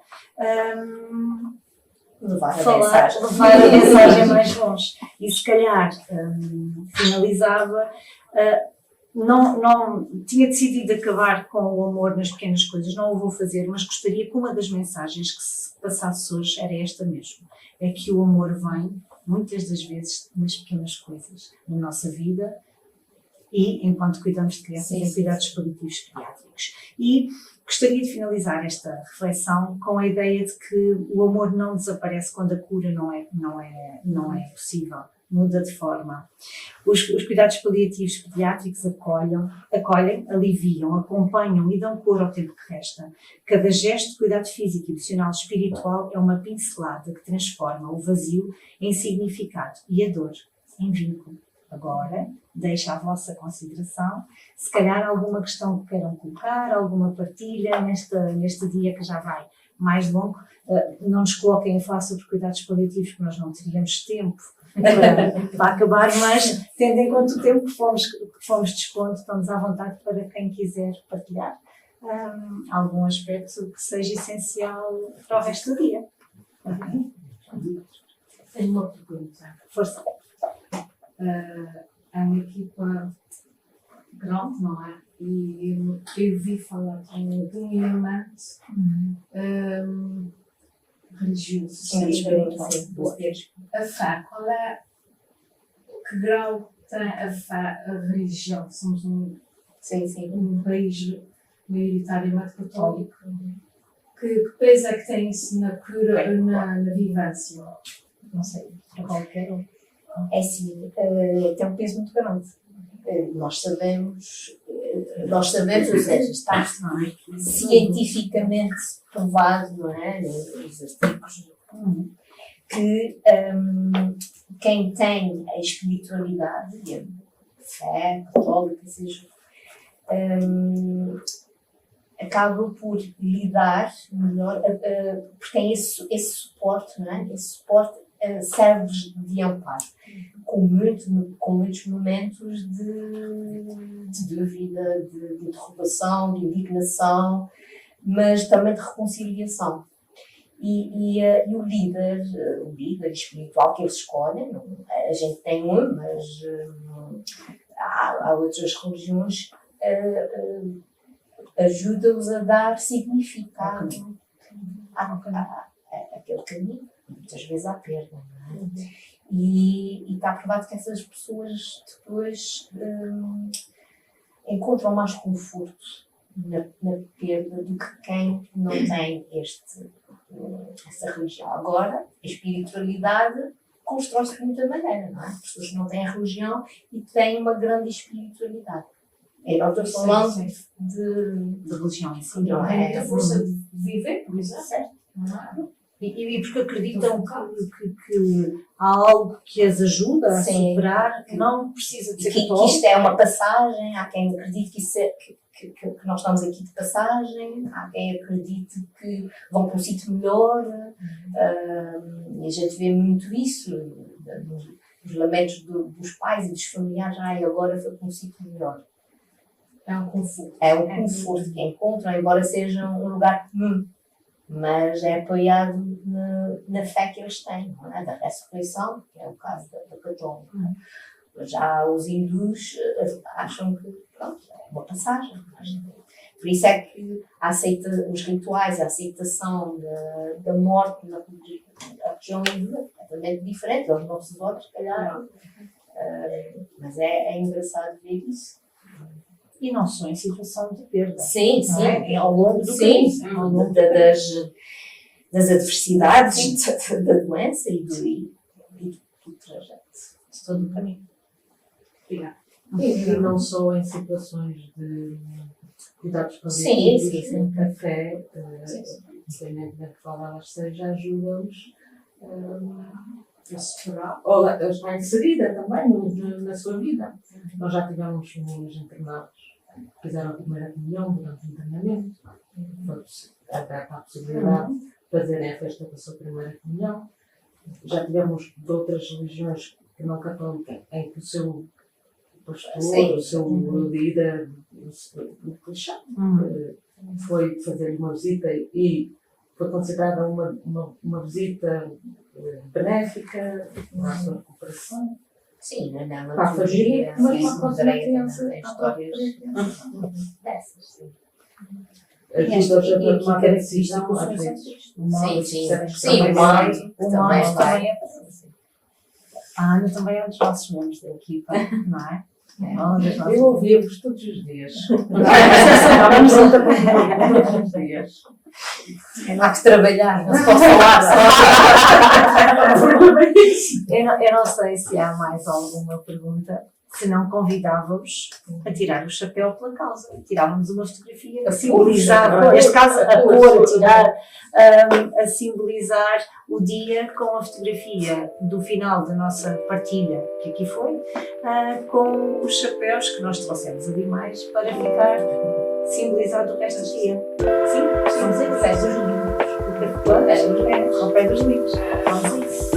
levar a mensagem mais longe. E se calhar finalizava, não tinha decidido acabar com o amor nas pequenas coisas, não o vou fazer, mas gostaria que uma das mensagens que se passasse hoje era esta mesmo, é que o amor vem muitas das vezes nas pequenas coisas na nossa vida e enquanto cuidamos de crianças em cuidados paliativos pediátricos. E gostaria de finalizar esta reflexão com a ideia de que o amor não desaparece quando a cura não é possível, muda de forma. Os cuidados paliativos pediátricos acolhem, aliviam, acompanham e dão cor ao tempo que resta. Cada gesto de cuidado físico, emocional e espiritual é uma pincelada que transforma o vazio em significado e a dor em vínculo. Agora, deixo à vossa consideração, se calhar alguma questão que queiram colocar, alguma partilha neste dia que já vai mais longo. Não nos coloquem a falar sobre cuidados paliativos, porque nós não teríamos tempo para acabar, mas tendo em conta o tempo que fomos dispondo, estamos à vontade para quem quiser partilhar algum aspecto que seja essencial para o resto do dia. Tenho uma pergunta. Força. É uma equipa grande, não é? E eu vi falar também de um elemento religioso. A fé, que grau tem a fé, a religião? Somos um país maioritariamente católico. Que peso é que tem isso na cura, na vivência? Não sei, para qualquer um. É sim, tem um peso muito grande. Nós sabemos, ou seja, está cientificamente provado, não é? Nos artigos, que quem tem a espiritualidade e a fé católica, seja, acaba por lidar melhor, porque tem esse suporte, não é? Esse suporte serve de amparo, com muitos momentos de dúvida, de interrogação, de indignação, mas também de reconciliação. E o líder espiritual que eles escolhem, a gente tem mas há outras religiões, ajuda-os a dar significado àquele caminho. Muitas vezes há perda, não é? E está provado que essas pessoas depois encontram mais conforto na perda do que quem não tem essa religião. Agora, a espiritualidade constrói-se de muita maneira, não é? As pessoas não têm a religião e têm uma grande espiritualidade. Eu estou falando de religião, não é? Muita força de viver, por exemplo. Certo. E porque acreditam que há algo que as ajuda a superar, que não precisa de ser católico. Que isto é uma passagem, há quem acredite que nós estamos aqui de passagem, há quem acredite que vão para um sítio melhor, e a gente vê muito isso, nos lamentos dos pais e dos familiares, agora foi para um sítio melhor. É um conforto. É um conforto que encontram, embora seja um lugar comum. Mas é apoiado na fé que eles têm, não é? Da ressurreição, que é o caso da católica. Já os hindus acham que, pronto, é uma passagem. Por isso é que os rituais, a aceitação da morte na religião hindu é completamente diferente. Eles não se votam, se calhar. Mas é engraçado ver isso. E não só em situação de perda. Sim, não sim. é? Ao longo do Sim, caminho. Ao longo do das adversidades, da doença e do trajeto. de todo o caminho. Obrigada. E não só em situações de cuidados Sim, paliativos, sim, sim. a fé, independente da que fala, seja, ajuda-os a superar, ou a estar inserida também na sua vida. Nós já tivemos uns internados que fizeram a primeira comunhão durante o internamento, foi aberta a possibilidade de fazerem a festa da sua primeira comunhão. Já tivemos de outras religiões que não católica, em que o seu pastor, Sim. o seu líder, o cristão, foi fazer uma visita e foi considerada uma visita benéfica para a sua recuperação, Sim, não é para a família, mas para a próxima Andréia criança. também tem histórias dessas, sim. Ajuda-os a E aqui tomar a decisão, às características vezes. Sim, sim. Percebes que Sim, também o vai- mando o também mando vai. também A Ana também é um dos nossos membros da equipa, não é? Uma das nossas- Eu ouvia-vos todos os dias. Estávamos juntas todos os dias. Há que trabalhar, não se pode falar Eu não sei se há mais alguma pergunta, se não convidava-vos a tirar o chapéu pela causa. Tirávamos uma fotografia que simbolizava, neste caso a cor, a tirar, a simbolizar o dia com a fotografia do final da nossa partilha, que aqui foi, com os chapéus que nós trouxemos ali mais para ficar simbolizado o resto do dia. Sim, estamos em pé dos livros. Ao pé dos livros. Vamos a isso.